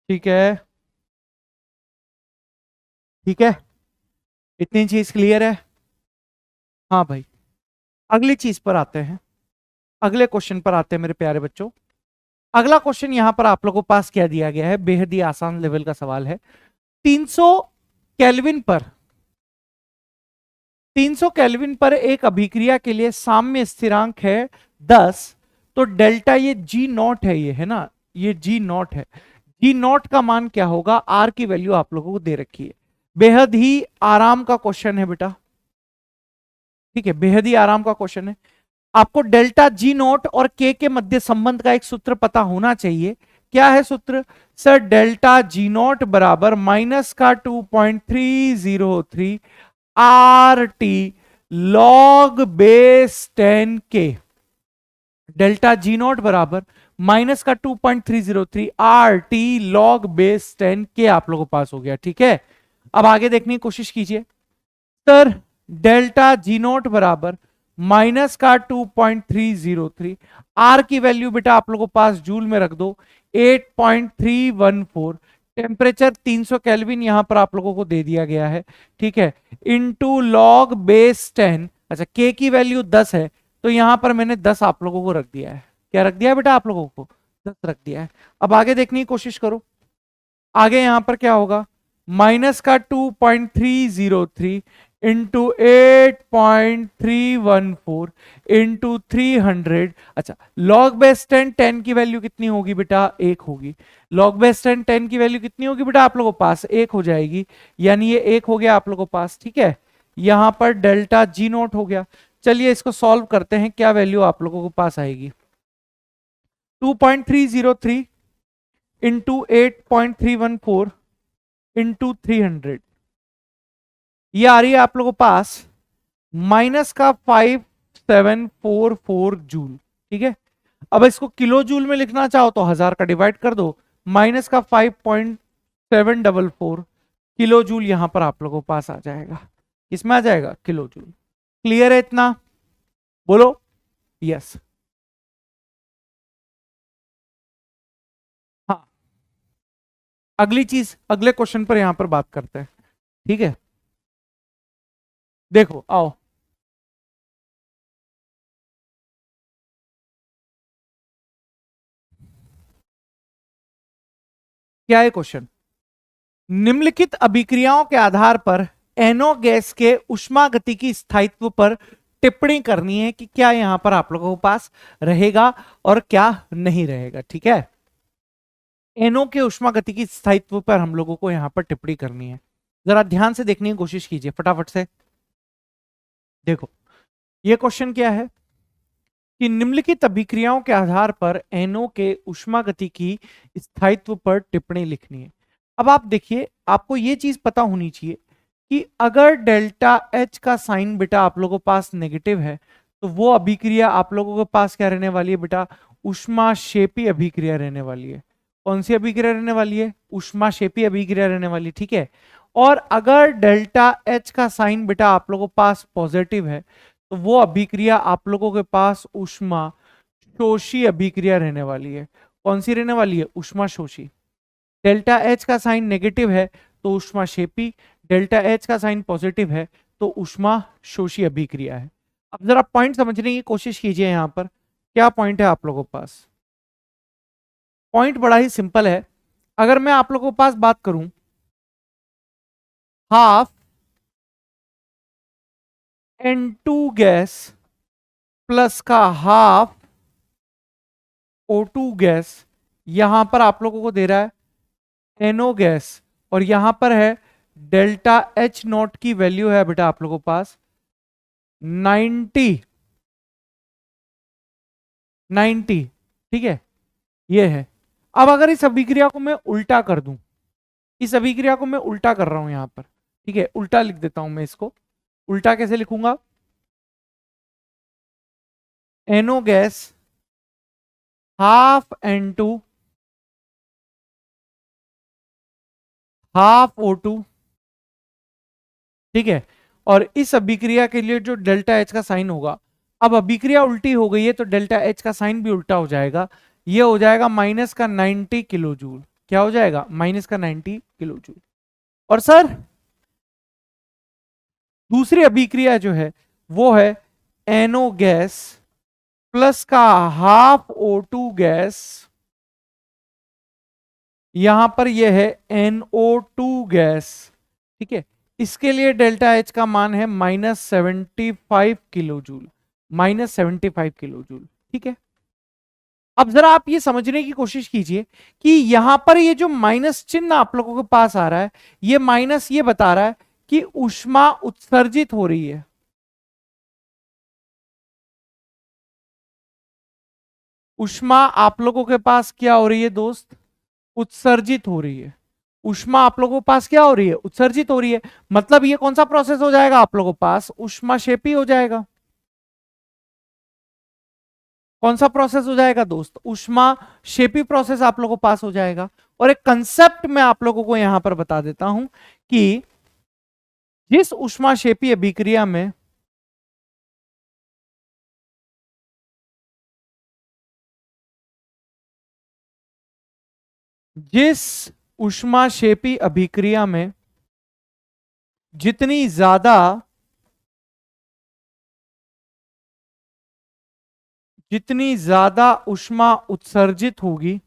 Speaker 1: ठीक है, ठीक है, इतनी चीज क्लियर है। हाँ भाई, अगली चीज पर आते हैं, अगले क्वेश्चन पर आते हैं मेरे प्यारे बच्चों। अगला क्वेश्चन यहां पर आप लोगों के पास क्या दिया गया है, बेहद ही आसान लेवल का सवाल है। 300 केल्विन पर 300 केल्विन पर एक अभिक्रिया के लिए साम्य स्थिरांक है 10, तो डेल्टा ये जी नॉट है, ये है ना, ये जी नॉट है। जी नॉट का मान क्या होगा, आर की वैल्यू आप लोगों को दे रखी है। बेहद ही आराम का क्वेश्चन है बेटा, ठीक है, बेहद ही आराम का क्वेश्चन है। आपको डेल्टा जी नोट और के मध्य संबंध का एक सूत्र पता होना चाहिए। क्या है सूत्र? सर डेल्टा जी नोट बराबर माइनस का 2.303 आर टी लॉग बेस 10 के। डेल्टा जी नोट बराबर माइनस का 2.303 आर टी लॉग बेस 10 के आप लोगों के पास हो गया, ठीक है। अब आगे देखने की कोशिश कीजिए। सर डेल्टा जी नोट बराबर माइनस का 2.303, आर की वैल्यू बेटा आप लोगों के पास जूल में रख दो 8.314, टेम्परेचर 300 केल्विन यहां पर आप लोगों को दे दिया गया है, ठीक है, इनटू लॉग बेस 10। अच्छा के की वैल्यू 10 है तो यहां पर मैंने 10 आप लोगों को रख दिया है। क्या रख दिया है बेटा आप लोगों को? 10 रख दिया है। अब आगे देखने की कोशिश करो, आगे यहां पर क्या होगा, माइनस का 2.303 इंटू 8.314 इंटू 300। अच्छा लॉग बेस 10, 10 की वैल्यू कितनी होगी बेटा? 1 होगी। लॉग बेस 10, 10 की वैल्यू कितनी होगी बेटा आप लोगों के पास? 1 हो जाएगी, यानी ये 1 हो गया आप लोगों के पास, ठीक है। यहां पर डेल्टा जी नोट हो गया। चलिए इसको सॉल्व करते हैं, क्या वैल्यू आप लोगों के पास आएगी। 2.303 इंटू 8.314 इंटू 300, ये आ रही है आप लोगों के पास माइनस का 5744 जूल, ठीक है। अब इसको किलो जूल में लिखना चाहो तो 1000 का डिवाइड कर दो, माइनस का 5.744 किलो जूल यहां पर आप लोगों के पास आ जाएगा। किसमें आ जाएगा? Kilo joule. क्लियर है इतना? बोलो यस। हाँ अगली चीज, अगले क्वेश्चन पर यहां पर बात करते हैं, ठीक है। देखो आओ, क्या है क्वेश्चन? निम्नलिखित अभिक्रियाओं के आधार पर एनओ गैस के उष्मागतिकी स्थायित्व पर टिप्पणी करनी है कि क्या यहां पर आप लोगों के पास रहेगा और क्या नहीं रहेगा, ठीक है। एनओ के उष्मागतिकी स्थायित्व पर हम लोगों को यहां पर टिप्पणी करनी है। जरा ध्यान से देखने की कोशिश कीजिए फटाफट से। देखो ये क्वेश्चन क्या है कि निम्नलिखित अभिक्रियाओं के आधार पर एनओ के उष्मागतिकी स्थायित्व पर टिप्पणी लिखनी है। अब आप देखिए, आपको यह चीज पता होनी चाहिए कि अगर डेल्टा एच का साइन बेटा आप लोगों के पास नेगेटिव है तो वो अभिक्रिया आप लोगों के पास क्या रहने वाली है बेटा? उष्माक्षेपी अभिक्रिया रहने वाली है। कौन सी अभिक्रिया रहने वाली है? उष्माक्षेपी अभिक्रिया रहने वाली, ठीक है। और अगर डेल्टा एच का साइन बेटा आप लोगों के पास पॉजिटिव है तो वो अभिक्रिया आप लोगों के पास उष्मा शोषी अभिक्रिया रहने वाली है। कौन सी रहने वाली है? उष्मा शोषी। डेल्टा एच का साइन नेगेटिव है तो उष्माक्षेपी, डेल्टा एच का साइन पॉजिटिव है तो उष्मा शोषी अभिक्रिया है। अब जरा पॉइंट समझने की कोशिश कीजिए, यहां पर क्या पॉइंट है आप लोगों के पास? पॉइंट बड़ा ही सिंपल है। अगर मैं आप लोगों के पास बात करूं, हाफ N2 गैस प्लस का हाफ O2 गैस, यहां पर आप लोगों को दे रहा है NO गैस, और यहां पर है डेल्टा H नॉट की वैल्यू है बेटा आप लोगों के पास 90, ठीक है, ये है। अब अगर इस अभिक्रिया को मैं उल्टा कर दूं, इस अभिक्रिया को मैं उल्टा कर रहा हूं यहां पर, ठीक है, उल्टा लिख देता हूं मैं इसको। उल्टा कैसे लिखूंगा? NO gas half N2 half O2, ठीक है। और इस अभिक्रिया के लिए जो डेल्टा एच का साइन होगा, अब अभिक्रिया उल्टी हो गई है तो डेल्टा एच का साइन भी उल्टा हो जाएगा। ये हो जाएगा माइनस का 90 किलो जूल। क्या हो जाएगा? माइनस का 90 किलो जूल। और सर दूसरी अभिक्रिया जो है वो है एनओ गैस प्लस का हाफ O2 गैस, यहां पर यह है NO2 गैस, ठीक है। इसके लिए डेल्टा एच का मान है -75 किलो जूल, -75 किलो जूल, ठीक है। अब जरा आप ये समझने की कोशिश कीजिए कि यहां पर ये जो माइनस चिन्ह आप लोगों के पास आ रहा है, ये माइनस ये बता रहा है कि ऊष्मा उत्सर्जित हो रही है। ऊष्मा आप लोगों के पास क्या हो रही है दोस्त? उत्सर्जित हो रही है। ऊष्मा आप लोगों के पास क्या हो रही है? उत्सर्जित हो रही है। मतलब ये कौन सा प्रोसेस हो जाएगा आप लोगों के पास? ऊष्माक्षेपी हो जाएगा। कौन सा प्रोसेस हो जाएगा दोस्त? ऊष्माक्षेपी प्रोसेस आप लोगों को पास हो जाएगा। और एक कंसेप्ट मैं आप लोगों को यहां पर बता देता हूं कि जिस ऊष्माक्षेपी अभिक्रिया में जिस ऊष्माक्षेपी अभिक्रिया में जितनी ज्यादा ऊष्मा उत्सर्जित होगी,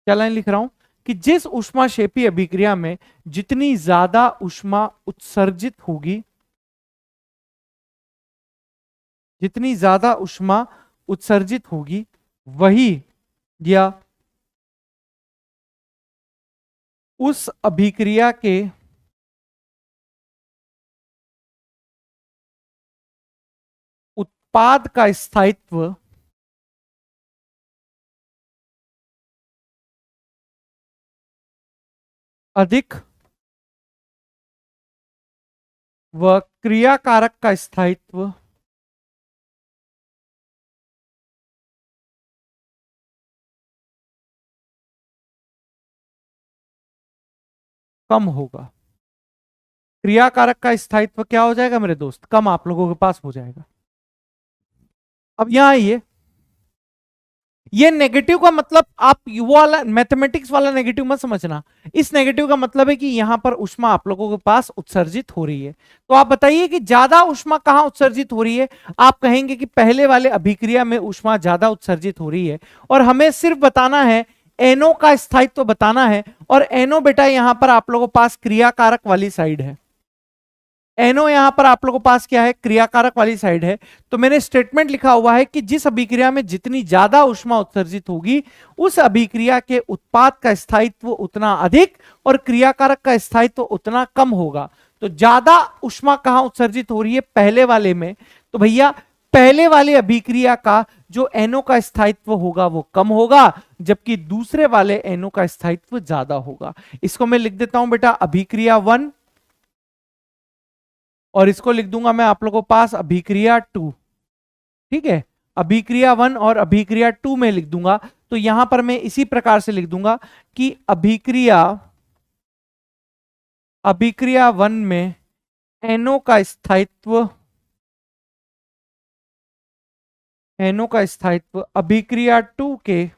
Speaker 1: क्या लाइन लिख रहा हूं कि जिस ऊष्माक्षेपी अभिक्रिया में जितनी ज्यादा ऊष्मा उत्सर्जित होगी, जितनी ज्यादा ऊष्मा उत्सर्जित होगी, वही या उस अभिक्रिया के उत्पाद का स्थायित्व अधिक व क्रियाकारक का स्थायित्व कम होगा। क्रियाकारक का स्थायित्व क्या हो जाएगा मेरे दोस्त? कम आप लोगों के पास हो जाएगा। अब यहां आइए, ये नेगेटिव का मतलब आप वो वाला मैथमेटिक्स वाला नेगेटिव मत समझना। इस नेगेटिव का मतलब है कि यहां पर ऊष्मा आप लोगों के पास उत्सर्जित हो रही है। तो आप बताइए कि ज्यादा ऊष्मा कहां उत्सर्जित हो रही है? आप कहेंगे कि पहले वाले अभिक्रिया में ऊष्मा ज्यादा उत्सर्जित हो रही है, और हमें सिर्फ बताना है एनओ का स्थायित्व बताना है। और एनओ बेटा यहां पर आप लोगों के पास क्रियाकारक वाली साइड है। एनओ यहां पर आप लोगों के पास क्या है? क्रियाकारक वाली साइड है। तो मैंने स्टेटमेंट लिखा हुआ है कि जिस अभिक्रिया में जितनी ज्यादा ऊष्मा उत्सर्जित होगी, उस अभिक्रिया के उत्पाद का स्थायित्व उतना अधिक और क्रियाकारक का स्थायित्व उतना कम होगा। तो ज्यादा ऊष्मा कहां उत्सर्जित हो रही है? पहले वाले में। तो भैया पहले वाले अभिक्रिया का जो एनओ का स्थायित्व होगा वो कम होगा, जबकि दूसरे वाले एनओ का स्थायित्व ज्यादा होगा। इसको मैं लिख देता हूं बेटा अभिक्रिया 1, और इसको लिख दूंगा मैं आप लोगों के पास अभिक्रिया 2। ठीक है, अभिक्रिया 1 और अभिक्रिया 2 में लिख दूंगा। तो यहां पर मैं इसी प्रकार से लिख दूंगा कि अभिक्रिया 1 में एनओ का स्थायित्व अभिक्रिया 2 के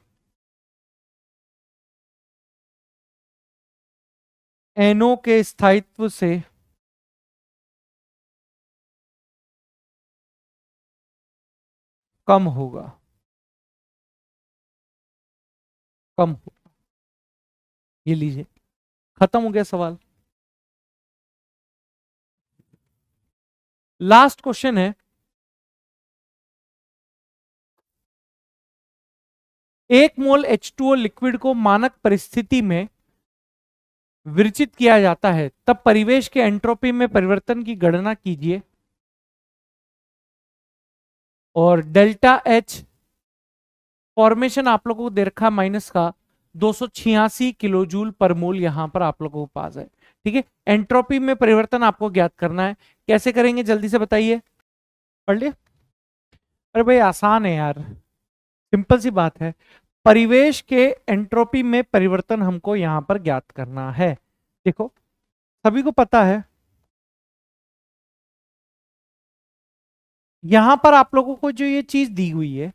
Speaker 1: एनओ के स्थायित्व से कम होगा। कम होगा। ये लीजिए, खत्म हो गया सवाल। लास्ट क्वेश्चन है, एक मोल H2O लिक्विड को मानक परिस्थिति में विरचित किया जाता है, तब परिवेश के एंट्रोपी में परिवर्तन की गणना कीजिए। और डेल्टा H फॉर्मेशन आप लोगों को दे रखा माइनस का 286 किलो जूल पर मोल यहां पर आप लोगों को पास है। ठीक है, एंट्रोपी में परिवर्तन आपको ज्ञात करना है। कैसे करेंगे जल्दी से बताइए, पढ़ लिया? अरे भाई आसान है यार, सिंपल सी बात है। परिवेश के एंट्रोपी में परिवर्तन हमको यहां पर ज्ञात करना है। देखो सभी को पता है, यहां पर आप लोगों को जो ये चीज दी हुई है,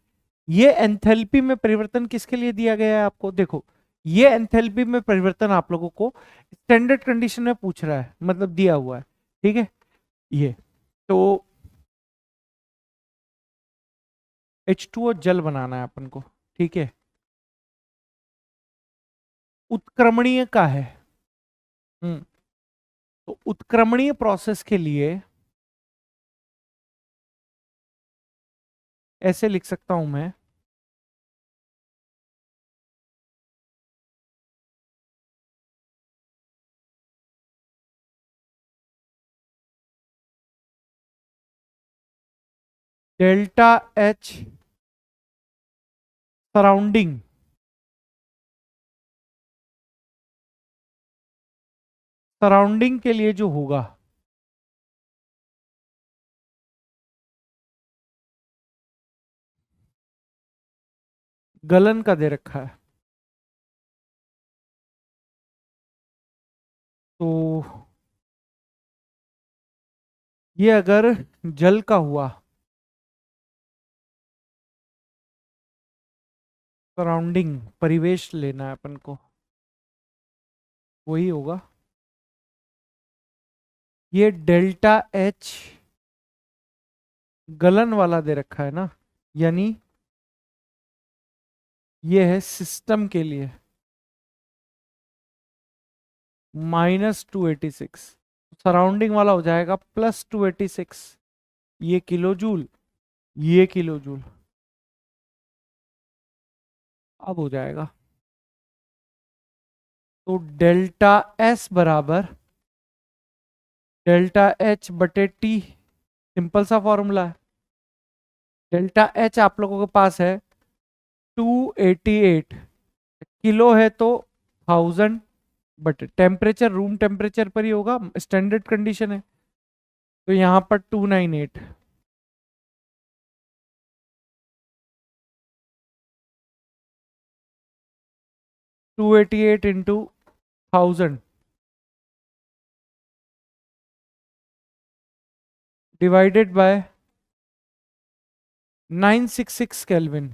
Speaker 1: ये एंथैल्पी में परिवर्तन किसके लिए दिया गया है आपको? देखो ये एंथैल्पी में परिवर्तन आप लोगों को स्टैंडर्ड कंडीशन में पूछ रहा है, मतलब दिया हुआ है। ठीक है, ये तो H2O जल बनाना है अपन को। ठीक है, उत्क्रमणीय का है। हम्म, तो उत्क्रमणीय प्रोसेस के लिए ऐसे लिख सकता हूं मैं, डेल्टा एच सराउंडिंग, सराउंडिंग के लिए जो होगा, गलन का दे रखा है। तो ये अगर जल का हुआ, सराउंडिंग परिवेश लेना है अपन को, वही होगा। ये डेल्टा एच गलन वाला दे रखा है ना, यानी ये है सिस्टम के लिए -286, सराउंडिंग वाला हो जाएगा +286। ये किलो जूल, ये किलो जूल, अब हो जाएगा। तो डेल्टा एस बराबर डेल्टा एच बटे टी, सिंपल सा फॉर्मूला है। डेल्टा एच आप लोगों के पास है 288, किलो है तो 1000, बट टेम्परेचर रूम टेम्परेचर पर ही होगा, स्टैंडर्ड कंडीशन है। तो यहां पर 298, 288 इंटू 1000 डिवाइडेड बाय 966 केल्विन,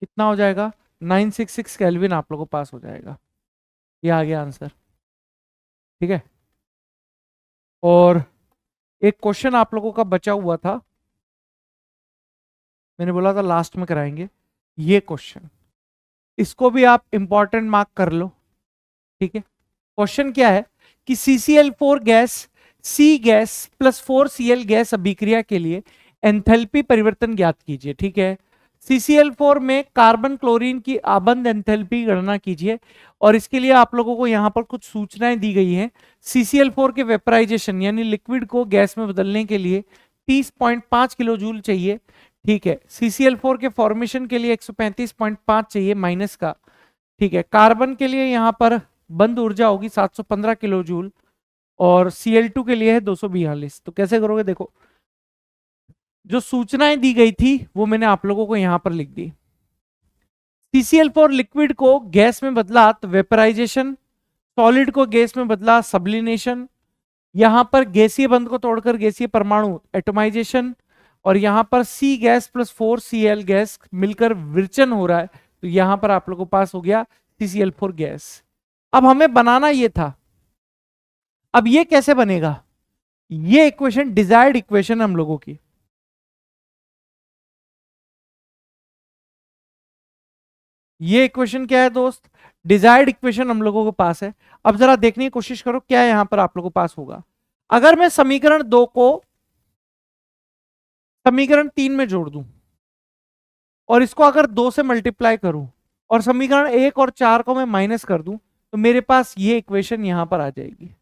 Speaker 1: कितना हो जाएगा? 966 केल्विन आप लोगों को पास हो जाएगा। ये आ गया आंसर, ठीक है। और एक क्वेश्चन आप लोगों का बचा हुआ था, मैंने बोला था लास्ट में कराएंगे ये क्वेश्चन, इसको भी आप इंपॉर्टेंट मार्क कर लो, ठीक है। क्वेश्चन क्या है कि CCl4 gas C gas +4Cl gas अभिक्रिया के लिए एंथैल्पी परिवर्तन ज्ञात कीजिए, ठीक है। CCl4 में कार्बन क्लोरीन की आबंध एंथैल्पी गणना कीजिए, और इसके लिए आप लोगों को यहां पर कुछ सूचनाएं दी गई हैं। CCl4 के वेपराइजेशन यानी लिक्विड को गैस में बदलने के लिए 30.5 किलो जूल चाहिए, ठीक है। CCl4 के फॉर्मेशन के लिए 135.5 चाहिए माइनस का, ठीक है। कार्बन के लिए यहां पर बंद ऊर्जा होगी 715 किलो जूल, और Cl2 के लिए है 242। तो कैसे करोगे? देखो, जो सूचनाएं दी गई थी वो मैंने आप लोगों को यहां पर लिख दी। CCl4 लिक्विड को गैस में बदला तो वेपराइजेशन, सॉलिड को गैस में बदला सब्लिनेशन, यहां पर गैसीय बंध को तोड़कर गैसीय परमाणु एटोमाइजेशन, और यहां पर C गैस +4Cl गैस मिलकर विरचन हो रहा है, तो यहां पर आप लोगों को पास हो गया CCl4 गैस। अब हमें बनाना ये था, अब ये कैसे बनेगा? ये इक्वेशन डिजायर्ड इक्वेशन हम लोगों की, ये इक्वेशन क्या है दोस्त? डिजायर्ड इक्वेशन हम लोगों के पास है। अब जरा देखने की कोशिश करो क्या यहां पर आप लोगों के पास होगा। अगर मैं समीकरण 2 को समीकरण 3 में जोड़ दूं, और इसको अगर 2 से मल्टीप्लाई करूं, और समीकरण 1 और 4 को मैं माइनस कर दूं, तो मेरे पास ये इक्वेशन यहां पर आ जाएगी।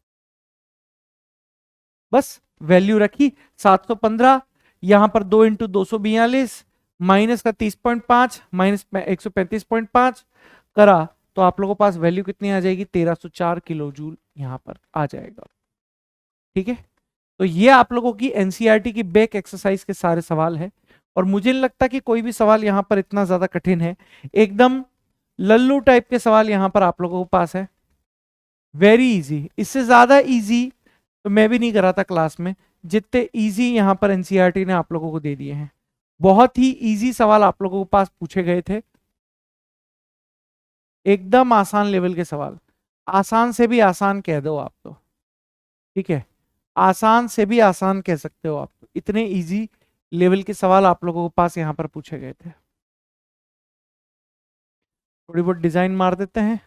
Speaker 1: बस वैल्यू रखी 715, यहां पर 2 इंटू 242 माइनस का 30.5 माइनस 135.5 करा, तो आप लोगों के पास वैल्यू कितनी आ जाएगी? 1304 किलो जूल यहां पर आ जाएगा, ठीक है। तो ये आप लोगों की एनसीईआरटी की बेक एक्सरसाइज के सारे सवाल है, और मुझे नहीं लगता कि कोई भी सवाल यहां पर इतना ज्यादा कठिन है। एकदम लल्लू टाइप के सवाल यहां पर आप लोगों के पास है, वेरी इजी। इससे ज्यादा इजी तो मैं भी नहीं करा था क्लास में, जितने इजी यहां पर एनसीईआरटी ने आप लोगों को दे दिए हैं। बहुत ही इजी सवाल आप लोगों के पास पूछे गए थे, एकदम आसान लेवल के सवाल, आसान से भी आसान कह दो आप तो, ठीक है। आसान से भी आसान कह सकते हो आप, इतने इजी लेवल के सवाल आप लोगों के पास यहां पर पूछे गए थे। थोड़ी बहुत डिजाइन मार देते हैं।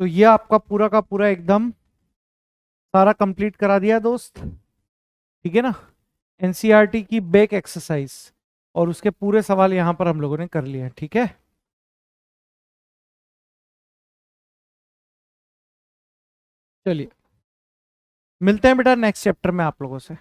Speaker 1: तो ये आपका पूरा का पूरा एकदम सारा कंप्लीट करा दिया दोस्त, ठीक है ना। एनसीईआरटी की बेक एक्सरसाइज और उसके पूरे सवाल यहां पर हम लोगों ने कर लिए हैं, ठीक है। चलिए मिलते हैं बेटा नेक्स्ट चैप्टर में आप लोगों से।